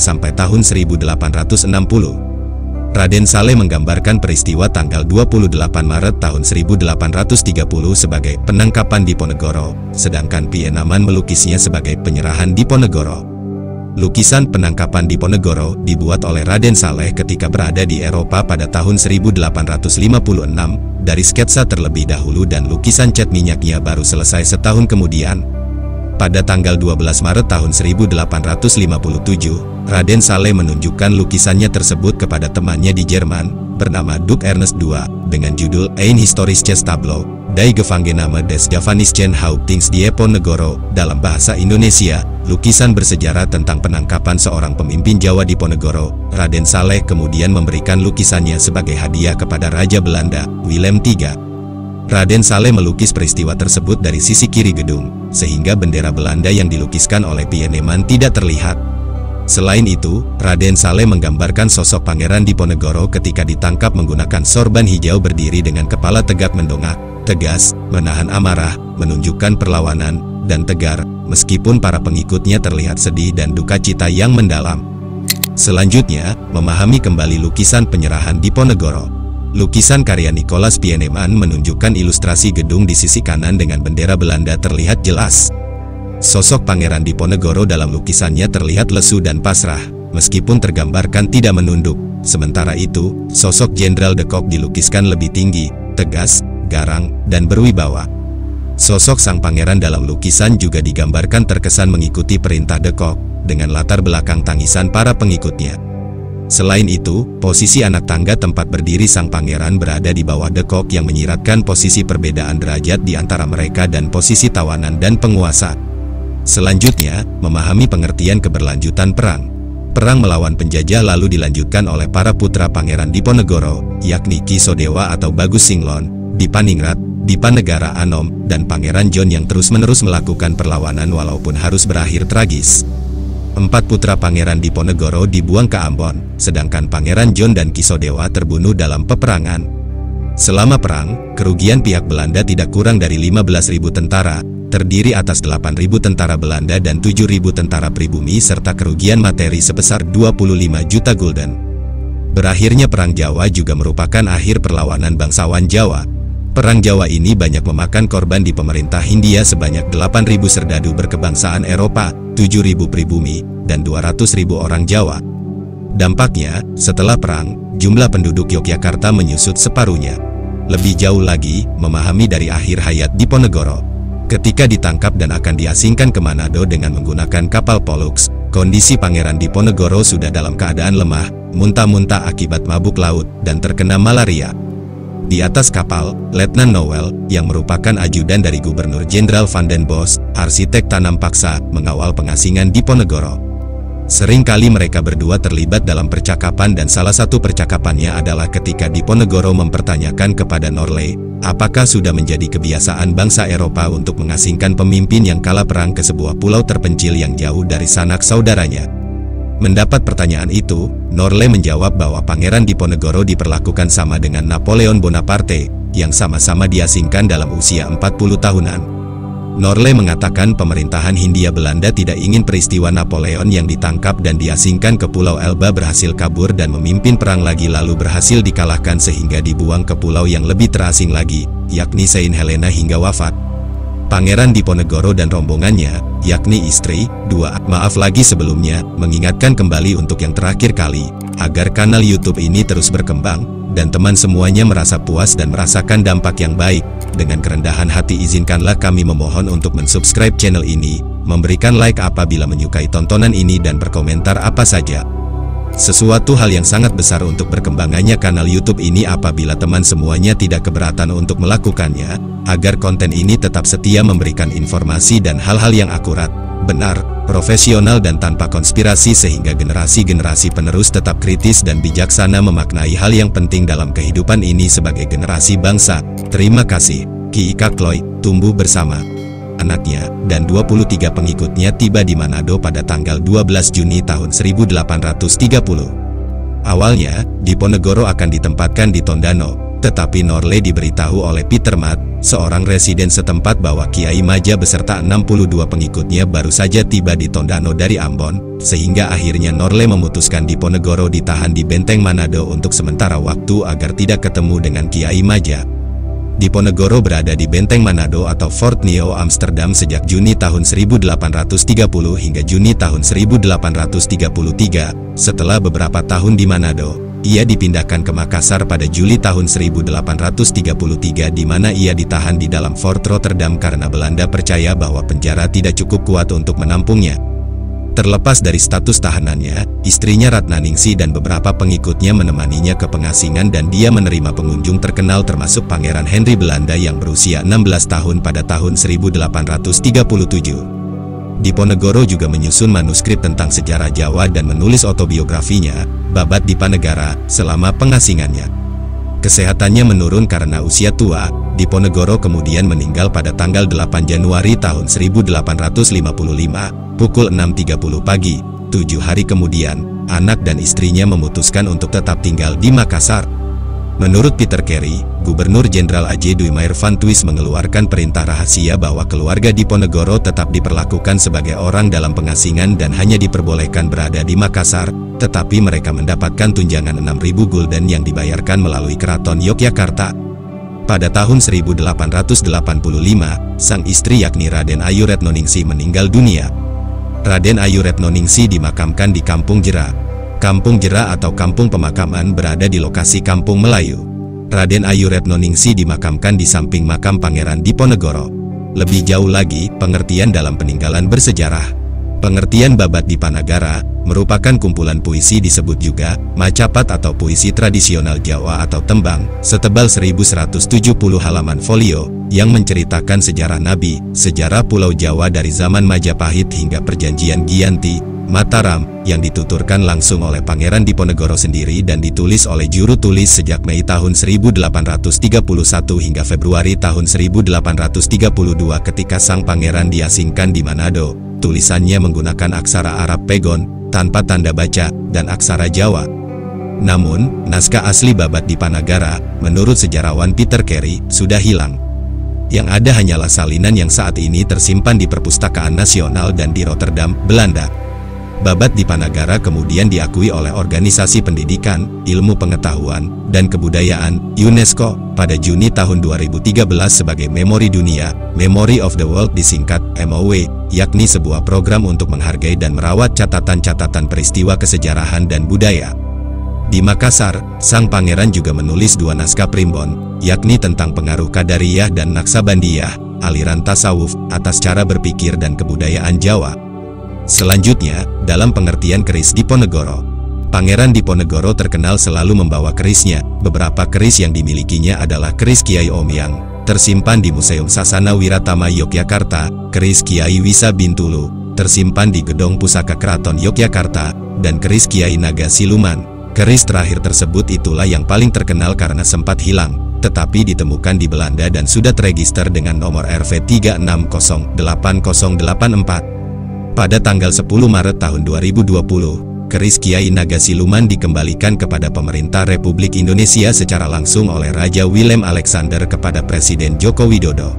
[SPEAKER 1] sampai tahun 1860. Raden Saleh menggambarkan peristiwa tanggal 28 Maret tahun 1830 sebagai penangkapan Diponegoro, sedangkan Pieneman melukisnya sebagai penyerahan Diponegoro. Lukisan penangkapan Diponegoro dibuat oleh Raden Saleh ketika berada di Eropa pada tahun 1856, dari sketsa terlebih dahulu dan lukisan cat minyaknya baru selesai setahun kemudian. Pada tanggal 12 Maret tahun 1857, Raden Saleh menunjukkan lukisannya tersebut kepada temannya di Jerman, bernama Duke Ernest II, dengan judul Ein historisches Tableau, Die Gefangennahme des javanischen Häuptlings Diponegoro, dalam bahasa Indonesia, lukisan bersejarah tentang penangkapan seorang pemimpin Jawa di Diponegoro. Raden Saleh kemudian memberikan lukisannya sebagai hadiah kepada Raja Belanda, Willem III. Raden Saleh melukis peristiwa tersebut dari sisi kiri gedung, sehingga bendera Belanda yang dilukiskan oleh Pieneman tidak terlihat. Selain itu, Raden Saleh menggambarkan sosok Pangeran Diponegoro ketika ditangkap menggunakan sorban hijau berdiri dengan kepala tegak mendongak, tegas, menahan amarah, menunjukkan perlawanan, dan tegar, meskipun para pengikutnya terlihat sedih dan duka cita yang mendalam. Selanjutnya, memahami kembali lukisan penyerahan Diponegoro. Lukisan karya Nicolaas Pieneman menunjukkan ilustrasi gedung di sisi kanan dengan bendera Belanda terlihat jelas. Sosok Pangeran Diponegoro dalam lukisannya terlihat lesu dan pasrah, meskipun tergambarkan tidak menunduk. Sementara itu, sosok Jenderal de Kock dilukiskan lebih tinggi, tegas, garang, dan berwibawa. Sosok sang pangeran dalam lukisan juga digambarkan terkesan mengikuti perintah de Kock, dengan latar belakang tangisan para pengikutnya. Selain itu, posisi anak tangga tempat berdiri sang pangeran berada di bawah de Kock yang menyiratkan posisi perbedaan derajat di antara mereka dan posisi tawanan dan penguasa. Selanjutnya, memahami pengertian keberlanjutan perang. Perang melawan penjajah lalu dilanjutkan oleh para putra Pangeran Diponegoro, yakni Ki Sodewa atau Bagus Singlon, Dipaningrat, Dipanegara Anom, dan Pangeran John yang terus-menerus melakukan perlawanan walaupun harus berakhir tragis. 4 putra Pangeran Diponegoro dibuang ke Ambon, sedangkan Pangeran John dan Ki Sodewa terbunuh dalam peperangan. Selama perang, kerugian pihak Belanda tidak kurang dari 15.000 tentara, terdiri atas 8.000 tentara Belanda dan 7.000 tentara pribumi serta kerugian materi sebesar 25 juta gulden. Berakhirnya Perang Jawa juga merupakan akhir perlawanan bangsawan Jawa. Perang Jawa ini banyak memakan korban di pemerintah Hindia sebanyak 8.000 serdadu berkebangsaan Eropa, 7.000 pribumi, dan 200.000 orang Jawa. Dampaknya, setelah perang, jumlah penduduk Yogyakarta menyusut separuhnya. Lebih jauh lagi, memahami dari akhir hayat Diponegoro. Ketika ditangkap dan akan diasingkan ke Manado dengan menggunakan kapal Pollux, kondisi Pangeran Diponegoro sudah dalam keadaan lemah, muntah-muntah akibat mabuk laut, dan terkena malaria. Di atas kapal, Letnan Noel, yang merupakan ajudan dari Gubernur Jenderal Van den Bosch, arsitek tanam paksa, mengawal pengasingan Diponegoro. Seringkali mereka berdua terlibat dalam percakapan dan salah satu percakapannya adalah ketika Diponegoro mempertanyakan kepada Norley, apakah sudah menjadi kebiasaan bangsa Eropa untuk mengasingkan pemimpin yang kalah perang ke sebuah pulau terpencil yang jauh dari sanak saudaranya. Mendapat pertanyaan itu, Norley menjawab bahwa Pangeran Diponegoro diperlakukan sama dengan Napoleon Bonaparte, yang sama-sama diasingkan dalam usia 40 tahunan. Norley mengatakan pemerintahan Hindia Belanda tidak ingin peristiwa Napoleon yang ditangkap dan diasingkan ke Pulau Elba berhasil kabur dan memimpin perang lagi lalu berhasil dikalahkan sehingga dibuang ke pulau yang lebih terasing lagi, yakni Saint Helena hingga wafat. Pangeran Diponegoro dan rombongannya, yakni istri, maaf lagi sebelumnya, mengingatkan kembali untuk yang terakhir kali, agar kanal YouTube ini terus berkembang, dan teman semuanya merasa puas dan merasakan dampak yang baik. Dengan kerendahan hati izinkanlah kami memohon untuk mensubscribe channel ini, memberikan like apabila menyukai tontonan ini dan berkomentar apa saja. Sesuatu hal yang sangat besar untuk berkembangannya kanal YouTube ini apabila teman semuanya tidak keberatan untuk melakukannya, agar konten ini tetap setia memberikan informasi dan hal-hal yang akurat, benar, profesional dan tanpa konspirasi sehingga generasi-generasi penerus tetap kritis dan bijaksana memaknai hal yang penting dalam kehidupan ini sebagai generasi bangsa. Terima kasih. Ki Ika Kloy, tumbuh bersama anaknya, dan 23 pengikutnya tiba di Manado pada tanggal 12 Juni tahun 1830. Awalnya, Diponegoro akan ditempatkan di Tondano, tetapi Norley diberitahu oleh Peter Matt, seorang residen setempat bahwa Kiai Maja beserta 62 pengikutnya baru saja tiba di Tondano dari Ambon, sehingga akhirnya Norley memutuskan Diponegoro ditahan di Benteng Manado untuk sementara waktu agar tidak ketemu dengan Kiai Maja. Diponegoro berada di Benteng Manado atau Fort Neo Amsterdam sejak Juni tahun 1830 hingga Juni tahun 1833. Setelah beberapa tahun di Manado, ia dipindahkan ke Makassar pada Juli tahun 1833 di mana ia ditahan di dalam Fort Rotterdam karena Belanda percaya bahwa penjara tidak cukup kuat untuk menampungnya. Terlepas dari status tahanannya, istrinya Ratnaningsih dan beberapa pengikutnya menemaninya ke pengasingan dan dia menerima pengunjung terkenal termasuk Pangeran Henry Belanda yang berusia 16 tahun pada tahun 1837. Diponegoro juga menyusun manuskrip tentang sejarah Jawa dan menulis autobiografinya, Babat Dipanegara, selama pengasingannya. Kesehatannya menurun karena usia tua. Diponegoro kemudian meninggal pada tanggal 8 Januari tahun 1855. Pukul 6.30 pagi, 7 hari kemudian, anak dan istrinya memutuskan untuk tetap tinggal di Makassar. Menurut Peter Carey, Gubernur Jenderal A.J. Duimaer van Twist mengeluarkan perintah rahasia bahwa keluarga Diponegoro tetap diperlakukan sebagai orang dalam pengasingan dan hanya diperbolehkan berada di Makassar, tetapi mereka mendapatkan tunjangan 6.000 gulden yang dibayarkan melalui Keraton Yogyakarta. Pada tahun 1885, sang istri yakni Raden Ayu Retnoningsih meninggal dunia. Raden Ayu Retnoningsih dimakamkan di Kampung Jera. Kampung Jera atau Kampung Pemakaman berada di lokasi Kampung Melayu. Raden Ayu Retnoningsih dimakamkan di samping makam Pangeran Diponegoro. Lebih jauh lagi, pengertian dalam peninggalan bersejarah. Pengertian Babat Dipanagara merupakan kumpulan puisi disebut juga Macapat atau puisi tradisional Jawa atau tembang, setebal 1170 halaman folio, yang menceritakan sejarah Nabi, sejarah Pulau Jawa dari zaman Majapahit hingga perjanjian Giyanti, Mataram, yang dituturkan langsung oleh Pangeran Diponegoro sendiri dan ditulis oleh juru tulis sejak Mei tahun 1831 hingga Februari tahun 1832 ketika sang pangeran diasingkan di Manado. Tulisannya menggunakan aksara Arab Pegon, tanpa tanda baca, dan aksara Jawa. Namun, naskah asli Babat Dipanagara, menurut sejarawan Peter Carey, sudah hilang. Yang ada hanyalah salinan yang saat ini tersimpan di Perpustakaan Nasional dan di Rotterdam, Belanda. Babat Dipanagara kemudian diakui oleh Organisasi Pendidikan, Ilmu Pengetahuan, dan Kebudayaan, UNESCO, pada Juni tahun 2013 sebagai Memori Dunia, Memory of the World disingkat MOW, yakni sebuah program untuk menghargai dan merawat catatan-catatan peristiwa kesejarahan dan budaya. Di Makassar, sang pangeran juga menulis 2 naskah primbon, yakni tentang pengaruh Qadariyah dan Naksabandiyah, aliran tasawuf, atas cara berpikir dan kebudayaan Jawa. Selanjutnya, dalam pengertian keris Diponegoro, Pangeran Diponegoro terkenal selalu membawa kerisnya. Beberapa keris yang dimilikinya adalah keris Kiai Omyang, tersimpan di Museum Sasana Wiratama Yogyakarta, keris Kiai Wisa Bintulu, tersimpan di Gedung Pusaka Keraton Yogyakarta, dan keris Kiai Naga Siluman. Keris terakhir tersebut itulah yang paling terkenal karena sempat hilang, tetapi ditemukan di Belanda dan sudah terregister dengan nomor RV 3608084. Pada tanggal 10 Maret tahun 2020, keris Kiai Naga Siluman dikembalikan kepada pemerintah Republik Indonesia secara langsung oleh Raja Willem Alexander kepada Presiden Joko Widodo.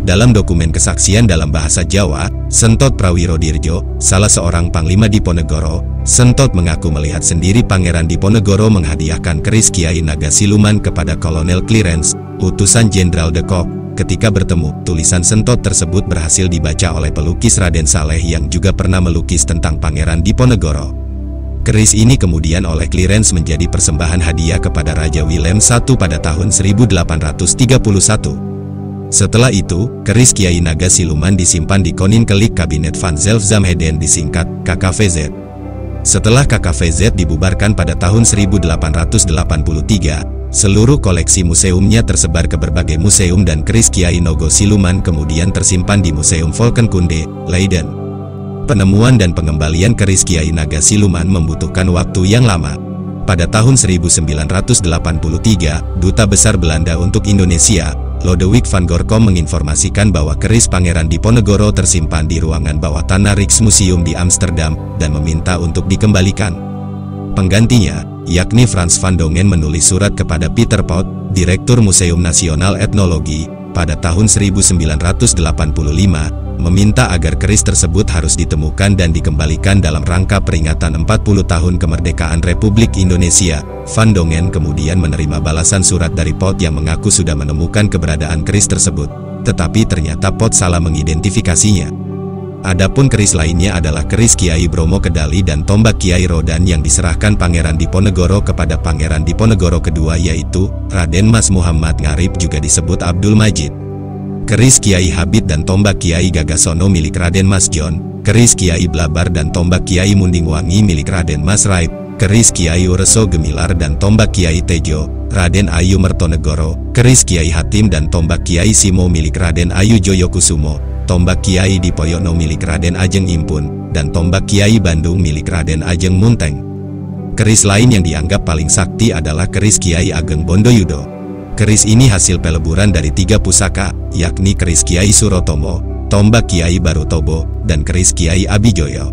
[SPEAKER 1] Dalam dokumen kesaksian dalam bahasa Jawa, Sentot Prawirodirjo, salah seorang Panglima Diponegoro, Sentot mengaku melihat sendiri Pangeran Diponegoro menghadiahkan keris Kiai Naga Siluman kepada Kolonel Clarence, utusan Jenderal de Kock. Ketika bertemu, tulisan Sentot tersebut berhasil dibaca oleh pelukis Raden Saleh yang juga pernah melukis tentang Pangeran Diponegoro. Keris ini kemudian oleh Clarence menjadi persembahan hadiah kepada Raja Willem I pada tahun 1831. Setelah itu, keris Kiai Naga Siluman disimpan di Koninklijk Kabinet van Zelfzaamheden disingkat KKVZ. Setelah KKVZ dibubarkan pada tahun 1883, seluruh koleksi museumnya tersebar ke berbagai museum dan keris Kiai Nogo Siluman kemudian tersimpan di Museum Volkenkunde, Leiden. Penemuan dan pengembalian keris Kiai Naga Siluman membutuhkan waktu yang lama. Pada tahun 1983, Duta Besar Belanda untuk Indonesia, Lodewijk van Gorkom menginformasikan bahwa keris Pangeran Diponegoro tersimpan di ruangan bawah tanah Rijksmuseum di Amsterdam dan meminta untuk dikembalikan. Penggantinya, yakni Frans van Dongen menulis surat kepada Peter Pot, Direktur Museum Nasional Etnologi, pada tahun 1985, meminta agar keris tersebut harus ditemukan dan dikembalikan dalam rangka peringatan 40 tahun kemerdekaan Republik Indonesia. Van Dongen kemudian menerima balasan surat dari Pot yang mengaku sudah menemukan keberadaan keris tersebut, tetapi ternyata Pot salah mengidentifikasinya. Adapun keris lainnya adalah keris Kiai Bromo Kedali dan tombak Kiai Rodan yang diserahkan Pangeran Diponegoro kepada Pangeran Diponegoro kedua yaitu Raden Mas Muhammad Ngarip juga disebut Abdul Majid. Keris Kiai Habib dan tombak Kiai Gagasono milik Raden Mas John, keris Kiai Blabar dan tombak Kiai Mundingwangi milik Raden Mas Raib, keris Kiai Ureso Gemilar dan tombak Kiai Tejo, Raden Ayu Mertonegoro, keris Kiai Hatim dan tombak Kiai Simo milik Raden Ayu Joyokusumo, tombak Kiai Dipoyono milik Raden Ajeng Impun, dan tombak Kiai Bandung milik Raden Ajeng Munteng. Keris lain yang dianggap paling sakti adalah keris Kiai Ageng Bondoyudo. Keris ini hasil peleburan dari 3 pusaka, yakni keris Kiai Surotomo, tombak Kiai Barutobo, dan keris Kiai Abijoyo.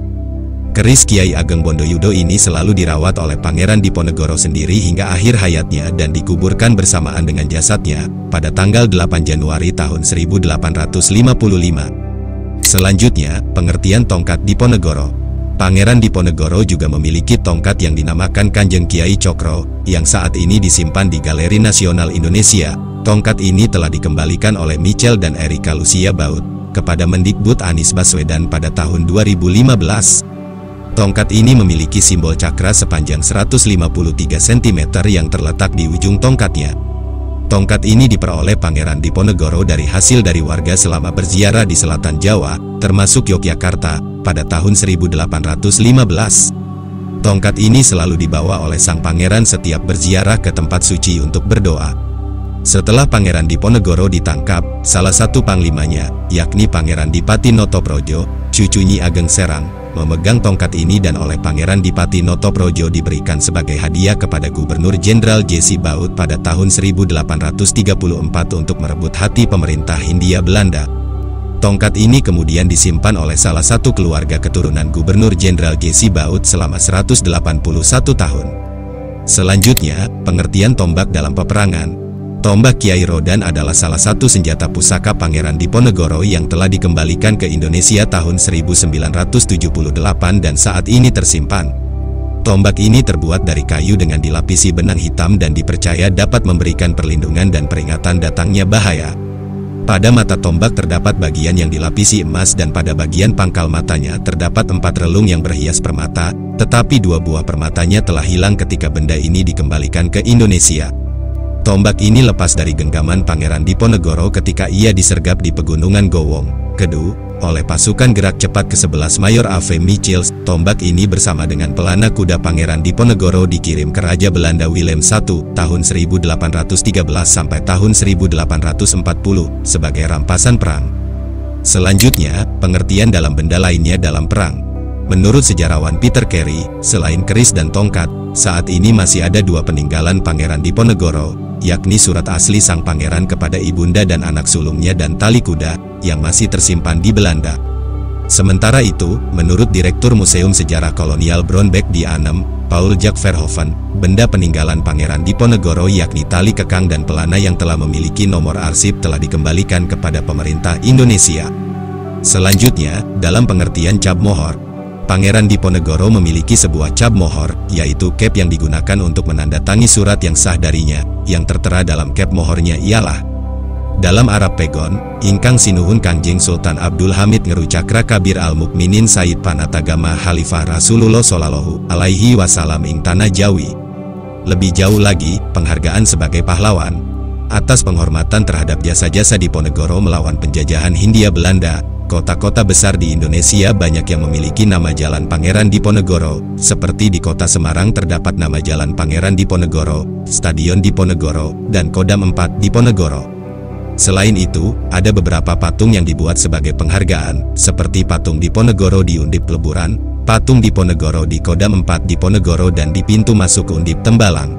[SPEAKER 1] Keris Kiai Ageng Bondoyudo ini selalu dirawat oleh Pangeran Diponegoro sendiri hingga akhir hayatnya dan dikuburkan bersamaan dengan jasadnya pada tanggal 8 Januari tahun 1855. Selanjutnya, pengertian tongkat Diponegoro. Pangeran Diponegoro juga memiliki tongkat yang dinamakan Kanjeng Kiai Cokro, yang saat ini disimpan di Galeri Nasional Indonesia. Tongkat ini telah dikembalikan oleh Michel dan Erika Lucia Baut kepada Mendikbud Anies Baswedan pada tahun 2015. Tongkat ini memiliki simbol cakra sepanjang 153 cm yang terletak di ujung tongkatnya. Tongkat ini diperoleh Pangeran Diponegoro dari hasil dari warga selama berziarah di selatan Jawa, termasuk Yogyakarta, pada tahun 1815. Tongkat ini selalu dibawa oleh sang pangeran setiap berziarah ke tempat suci untuk berdoa. Setelah Pangeran Diponegoro ditangkap, salah satu panglimanya, yakni Pangeran Dipati Notoprojo, cucu Nyi Ageng Serang, memegang tongkat ini dan oleh Pangeran Dipati Notoprojo diberikan sebagai hadiah kepada Gubernur Jenderal J.C. Baut pada tahun 1834 untuk merebut hati pemerintah Hindia Belanda. Tongkat ini kemudian disimpan oleh salah satu keluarga keturunan Gubernur Jenderal J.C. Baut selama 181 tahun. Selanjutnya, pengertian tombak dalam peperangan. Tombak Kiai Rodan adalah salah satu senjata pusaka Pangeran Diponegoro yang telah dikembalikan ke Indonesia tahun 1978 dan saat ini tersimpan. Tombak ini terbuat dari kayu dengan dilapisi benang hitam dan dipercaya dapat memberikan perlindungan dan peringatan datangnya bahaya. Pada mata tombak terdapat bagian yang dilapisi emas dan pada bagian pangkal matanya terdapat 4 relung yang berhias permata, tetapi 2 buah permatanya telah hilang ketika benda ini dikembalikan ke Indonesia. Tombak ini lepas dari genggaman Pangeran Diponegoro ketika ia disergap di Pegunungan Gowong, Kedu, oleh pasukan gerak cepat ke-11 Mayor A.V. Michiels. Tombak ini bersama dengan pelana kuda Pangeran Diponegoro dikirim ke Raja Belanda Willem I tahun 1813 sampai tahun 1840 sebagai rampasan perang. Selanjutnya, pengertian dalam benda lainnya dalam perang. Menurut sejarawan Peter Carey, selain keris dan tongkat, saat ini masih ada 2 peninggalan Pangeran Diponegoro, yakni surat asli sang pangeran kepada ibunda dan anak sulungnya dan tali kuda, yang masih tersimpan di Belanda. Sementara itu, menurut Direktur Museum Sejarah Kolonial Brownback di Arnhem, Paul Jack Verhoeven, benda peninggalan Pangeran Diponegoro yakni tali kekang dan pelana yang telah memiliki nomor arsip telah dikembalikan kepada pemerintah Indonesia. Selanjutnya, dalam pengertian cap mohor, Pangeran Diponegoro memiliki sebuah cap mohor, yaitu cap yang digunakan untuk menandatangi surat yang sah darinya. Yang tertera dalam cap mohornya ialah dalam Arab Pegon, ingkang sinuhun Kanjeng Sultan Abdul Hamid Ngerucakra Kabir Al-Mukminin Said Panatagama Khalifah Rasulullah Shallallahu Alaihi Wasallam ing Tanah Jawi. Lebih jauh lagi, penghargaan sebagai pahlawan atas penghormatan terhadap jasa-jasa Diponegoro melawan penjajahan Hindia Belanda. Kota-kota besar di Indonesia banyak yang memiliki nama Jalan Pangeran Diponegoro, seperti di kota Semarang terdapat nama Jalan Pangeran Diponegoro, Stadion Diponegoro, dan Kodam 4 Diponegoro. Selain itu, ada beberapa patung yang dibuat sebagai penghargaan, seperti patung Diponegoro di Undip Pleburan, patung Diponegoro di Kodam 4 Diponegoro dan di pintu masuk Undip Tembalang.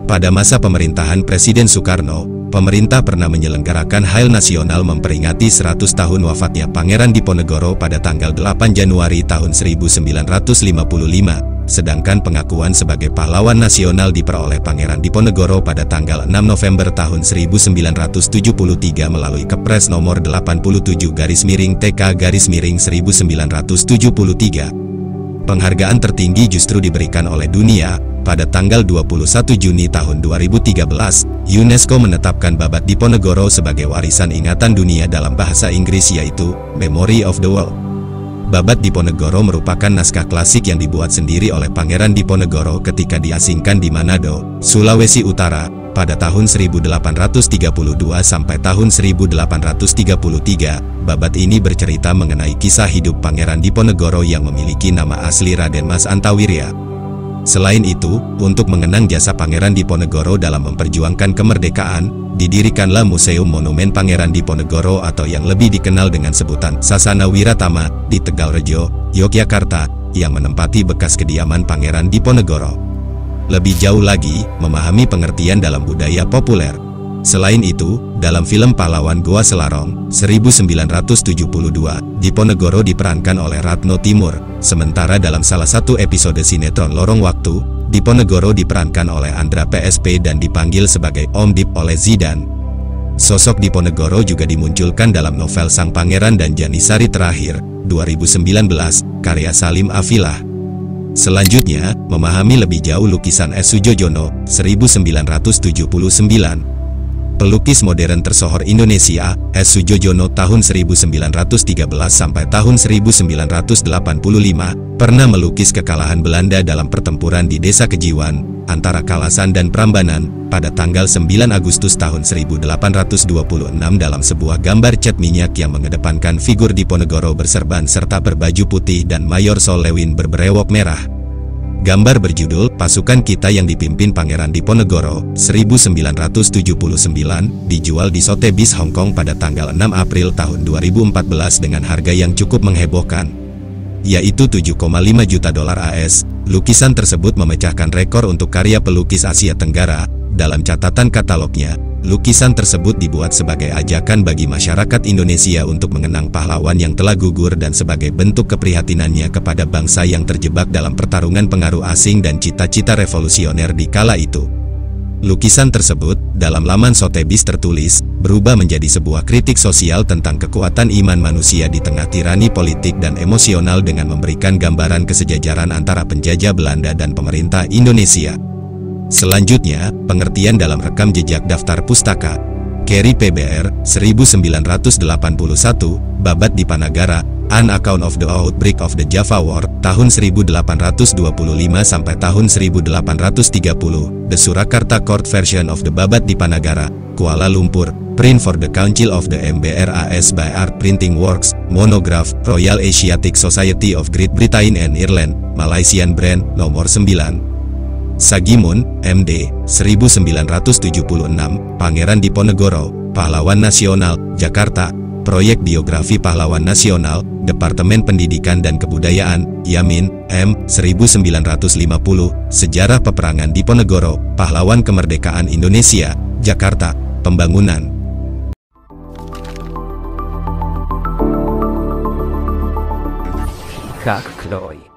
[SPEAKER 1] Pada masa pemerintahan Presiden Soekarno, pemerintah pernah menyelenggarakan Hail Nasional memperingati 100 tahun wafatnya Pangeran Diponegoro pada tanggal 8 Januari tahun 1955, sedangkan pengakuan sebagai pahlawan nasional diperoleh Pangeran Diponegoro pada tanggal 6 November tahun 1973 melalui Kepres nomor 87-TK-1973. Penghargaan tertinggi justru diberikan oleh dunia. Pada tanggal 21 Juni tahun 2013, UNESCO menetapkan Babat Diponegoro sebagai warisan ingatan dunia dalam bahasa Inggris yaitu Memory of the World. Babad Diponegoro merupakan naskah klasik yang dibuat sendiri oleh Pangeran Diponegoro ketika diasingkan di Manado, Sulawesi Utara, pada tahun 1832 sampai tahun 1833. Babad ini bercerita mengenai kisah hidup Pangeran Diponegoro yang memiliki nama asli Raden Mas Antawirya. Selain itu, untuk mengenang jasa Pangeran Diponegoro dalam memperjuangkan kemerdekaan, didirikanlah Museum Monumen Pangeran Diponegoro atau yang lebih dikenal dengan sebutan Sasana Wiratama di Tegalrejo, Yogyakarta, yang menempati bekas kediaman Pangeran Diponegoro. Lebih jauh lagi, memahami pengertian dalam budaya populer. Selain itu, dalam film Pahlawan Goa Selarong, 1972, Diponegoro diperankan oleh Ratno Timur, sementara dalam salah satu episode sinetron Lorong Waktu, Diponegoro diperankan oleh Andra PSP dan dipanggil sebagai Om Dip oleh Zidan. Sosok Diponegoro juga dimunculkan dalam novel Sang Pangeran dan Janisari Terakhir, 2019, karya Salim Afilah. Selanjutnya, memahami lebih jauh lukisan S. Sujojono, 1979. Pelukis modern tersohor Indonesia, S. Sujojono tahun 1913 sampai tahun 1985, pernah melukis kekalahan Belanda dalam pertempuran di Desa Kejiwan, antara Kalasan dan Prambanan, pada tanggal 9 Agustus tahun 1826 dalam sebuah gambar cat minyak yang mengedepankan figur Diponegoro berserban serta berbaju putih dan Mayor Solewin berberewok merah. Gambar berjudul Pasukan Kita yang dipimpin Pangeran Diponegoro, 1979, dijual di Sotheby's Hong Kong pada tanggal 6 April tahun 2014 dengan harga yang cukup menghebohkan, yaitu $7,5 juta AS. Lukisan tersebut memecahkan rekor untuk karya pelukis Asia Tenggara. Dalam catatan katalognya, lukisan tersebut dibuat sebagai ajakan bagi masyarakat Indonesia untuk mengenang pahlawan yang telah gugur dan sebagai bentuk keprihatinannya kepada bangsa yang terjebak dalam pertarungan pengaruh asing dan cita-cita revolusioner di kala itu. Lukisan tersebut, dalam laman Sotheby's tertulis, berubah menjadi sebuah kritik sosial tentang kekuatan iman manusia di tengah tirani politik dan emosional dengan memberikan gambaran kesejajaran antara penjajah Belanda dan pemerintah Indonesia. Selanjutnya, pengertian dalam rekam jejak daftar pustaka. Carey PBR, 1981, Babad Dipanagara, An Account of the Outbreak of the Java War, tahun 1825 sampai tahun 1830, The Surakarta Court Version of the Babad Dipanagara, Kuala Lumpur, Print for the Council of the MBRAS by Art Printing Works, Monograph, Royal Asiatic Society of Great Britain and Ireland, Malaysian Brand, nomor 9. Sagimun, MD, 1976, Pangeran Diponegoro, Pahlawan Nasional, Jakarta, Proyek Biografi Pahlawan Nasional, Departemen Pendidikan dan Kebudayaan, Yamin, M, 1950, Sejarah Peperangan Diponegoro, Pahlawan Kemerdekaan Indonesia, Jakarta, Pembangunan. Kak Chloe.